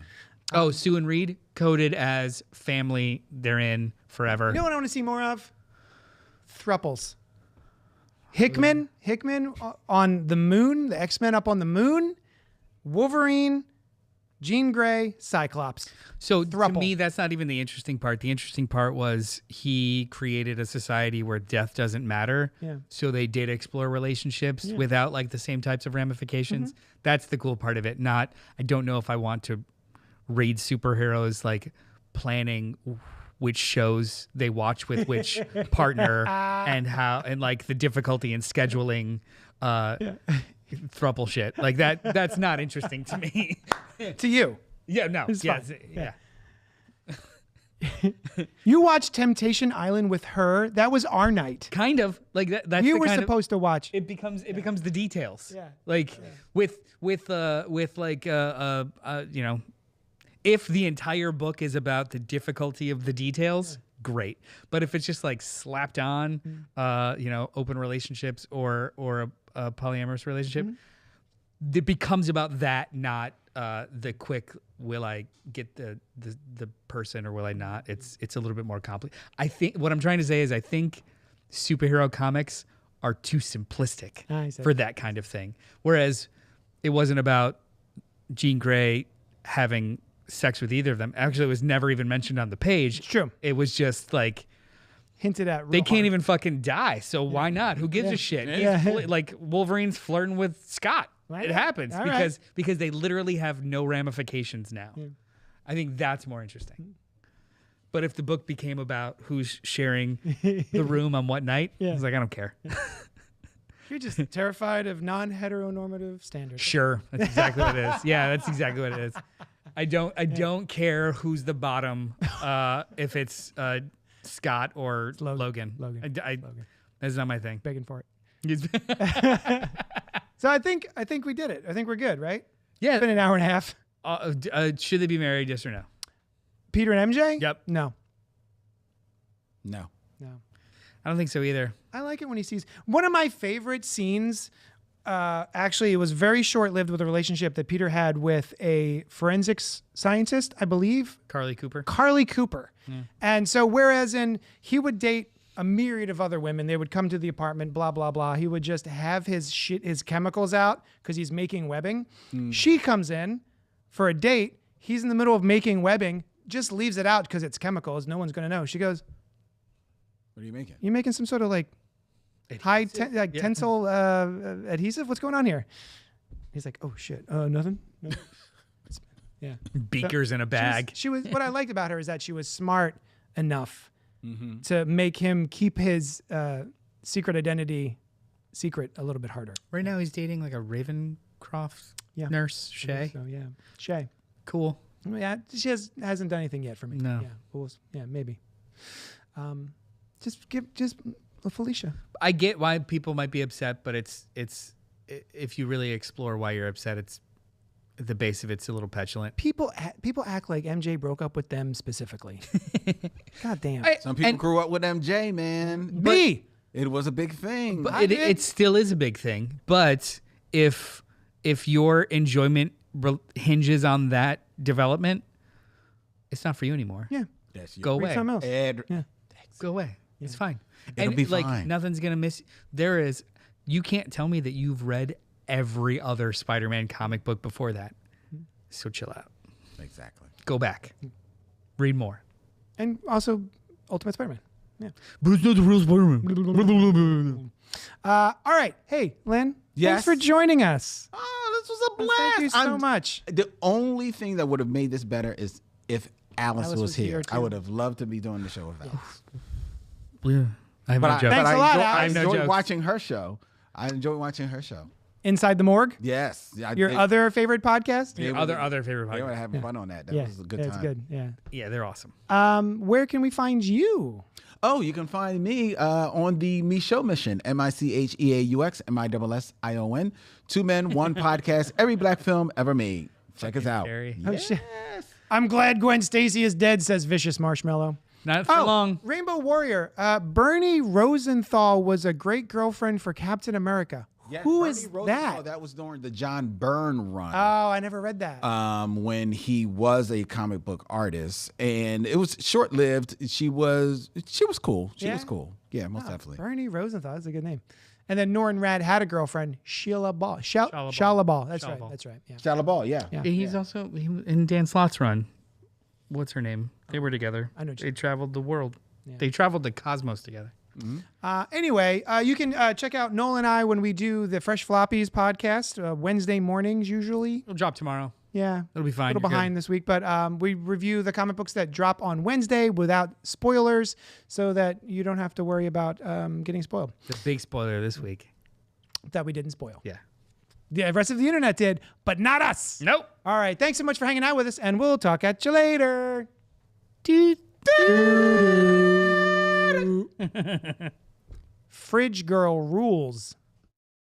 Oh, Sue and Reed, coded as family. They're in forever. You know what I want to see more of? Thruples. Hickman on the moon, the X-Men up on the moon, Wolverine, Jean Grey, Cyclops. So to Thruple. me, that's not even the interesting part. The interesting part was he created a society where death doesn't matter. Yeah. So they did explore relationships without like the same types of ramifications. That's the cool part of it. Not, I don't know if I want to read superheroes like planning which shows they watch with which partner and how, and like the difficulty in scheduling thruple shit. Like that's not interesting to me. To you. Yeah, no. It's Yeah, fine. yeah. You watched Temptation Island with her. That was our night. Kind of. Like that's You the were kind of, supposed to watch. it becomes the details. Yeah. Like with like you know, if the entire book is about the difficulty of the details, great. But if it's just like slapped on, you know, open relationships or a polyamorous relationship, it becomes about that, not the quick will I get the person or will I not. It's a little bit more complicated. I think what I'm trying to say is I think superhero comics are too simplistic I see. for that kind of thing. Whereas it wasn't about Jean Grey having sex with either of them. Actually, it was never even mentioned on the page. It's true. It was just like Hinted at. they real can't hard. even fucking die, so why not? Who gives a shit? He's like Wolverine's flirting with Scott. Right. It happens All because they literally have no ramifications now. I think that's more interesting. But if the book became about who's sharing the room on what night, I was like, I don't care. You're just terrified of non-heteronormative standards. Sure, that's exactly what it is. Yeah, that's exactly what it is. I don't care who's the bottom, if it's Scott or Logan. Logan. That's not my thing. Begging for it. So I think we did it. I think we're good, right? Yeah. It's been an hour and a half. Should they be married? Yes or no? Peter and MJ? Yep. No. No. I don't think so either. I like it when he sees one of my favorite scenes. Actually, it was very short-lived with a relationship that Peter had with a forensics scientist, I believe, Carly Cooper. Carly Cooper. And so, whereas he would date a myriad of other women, they would come to the apartment, blah blah blah. He would just have his chemicals out because he's making webbing. She comes in for a date. He's in the middle of making webbing, just leaves it out because it's chemicals. No one's going to know. She goes, What are you making? You making some sort of like high tensile adhesive? What's going on here? He's like, oh shit, nothing. No. Yeah, Beakers in a bag. She was. What I liked about her is that she was smart enough to make him keep his secret identity secret a little bit harder. Right now, he's dating like a Ravencroft nurse, Shay. So yeah, Shay. Cool. Yeah, she hasn't done anything yet for me. No. Yeah, maybe. Just Felicia. I get why people might be upset, but it's if you really explore why you're upset, it's at the base of it's a little petulant. People act like MJ broke up with them specifically. God damn. Some people grew up with MJ, man. B. It was a big thing. But it still is a big thing. But if your enjoyment hinges on that development, it's not for you anymore. Yeah. Go away. Read something else. Yeah. Go away. It's fine. It'll be like fine. nothing's gonna miss. You can't tell me that you've read every other Spider-Man comic book before that. So chill out. Exactly. Go back. Read more. And also Ultimate Spider-Man. Yeah. But it's not the real Spider-Man. All right. Hey, Len. Yes? Thanks for joining us. Oh, this was a blast. Thank you so much. The only thing that would have made this better is if Alice was here. too. I would have loved to be doing the show with Alice. Yeah. I have no joke. Thanks a lot, I Alice. enjoy jokes. watching her show. I enjoy watching her show. Inside the Morgue. Yes. Your other favorite podcast. Your other favorite They were podcast. having fun on that. That Yeah, was a good it's time. good. Yeah. Yeah, they're awesome. Where can we find you? Oh, you can find me on the Me Show Mission, MICHEAUX, MISSION. 2 men, 1 podcast, every black film ever made. Check us out. Harry. Oh, shit. I'm glad Gwen Stacy is dead, says Vicious Marshmallow. Not for long. Rainbow Warrior. Bernie Rosenthal was a great girlfriend for Captain America. Yes, Who Bernie is Rosenthal, that? That was during the John Byrne run. Oh, I never read that. When he was a comic book artist, and it was short lived. She was cool. She Yeah? was cool. Yeah, most definitely. Bernie Rosenthal. That's a good name. And then Norrin Rad had a girlfriend, Sheila Ball. Shala Shala Ball. That's Shala right. Ball. That's right. Yeah. Shala Ball, yeah. He's also in Dan Slott's run. What's her name? They were together. I know what They you- traveled the world. They traveled the cosmos together. Anyway, you can check out Noel and I when we do the Fresh Floppies podcast, Wednesday mornings usually. It'll drop tomorrow. Yeah. It'll be fine. A little You're behind this week, but we review the comic books that drop on Wednesday without spoilers so that you don't have to worry about getting spoiled. The big spoiler this week. That we didn't spoil. Yeah. The rest of the internet did, but not us. Nope. All right. Thanks so much for hanging out with us, and we'll talk at you later. Fridge Girl rules.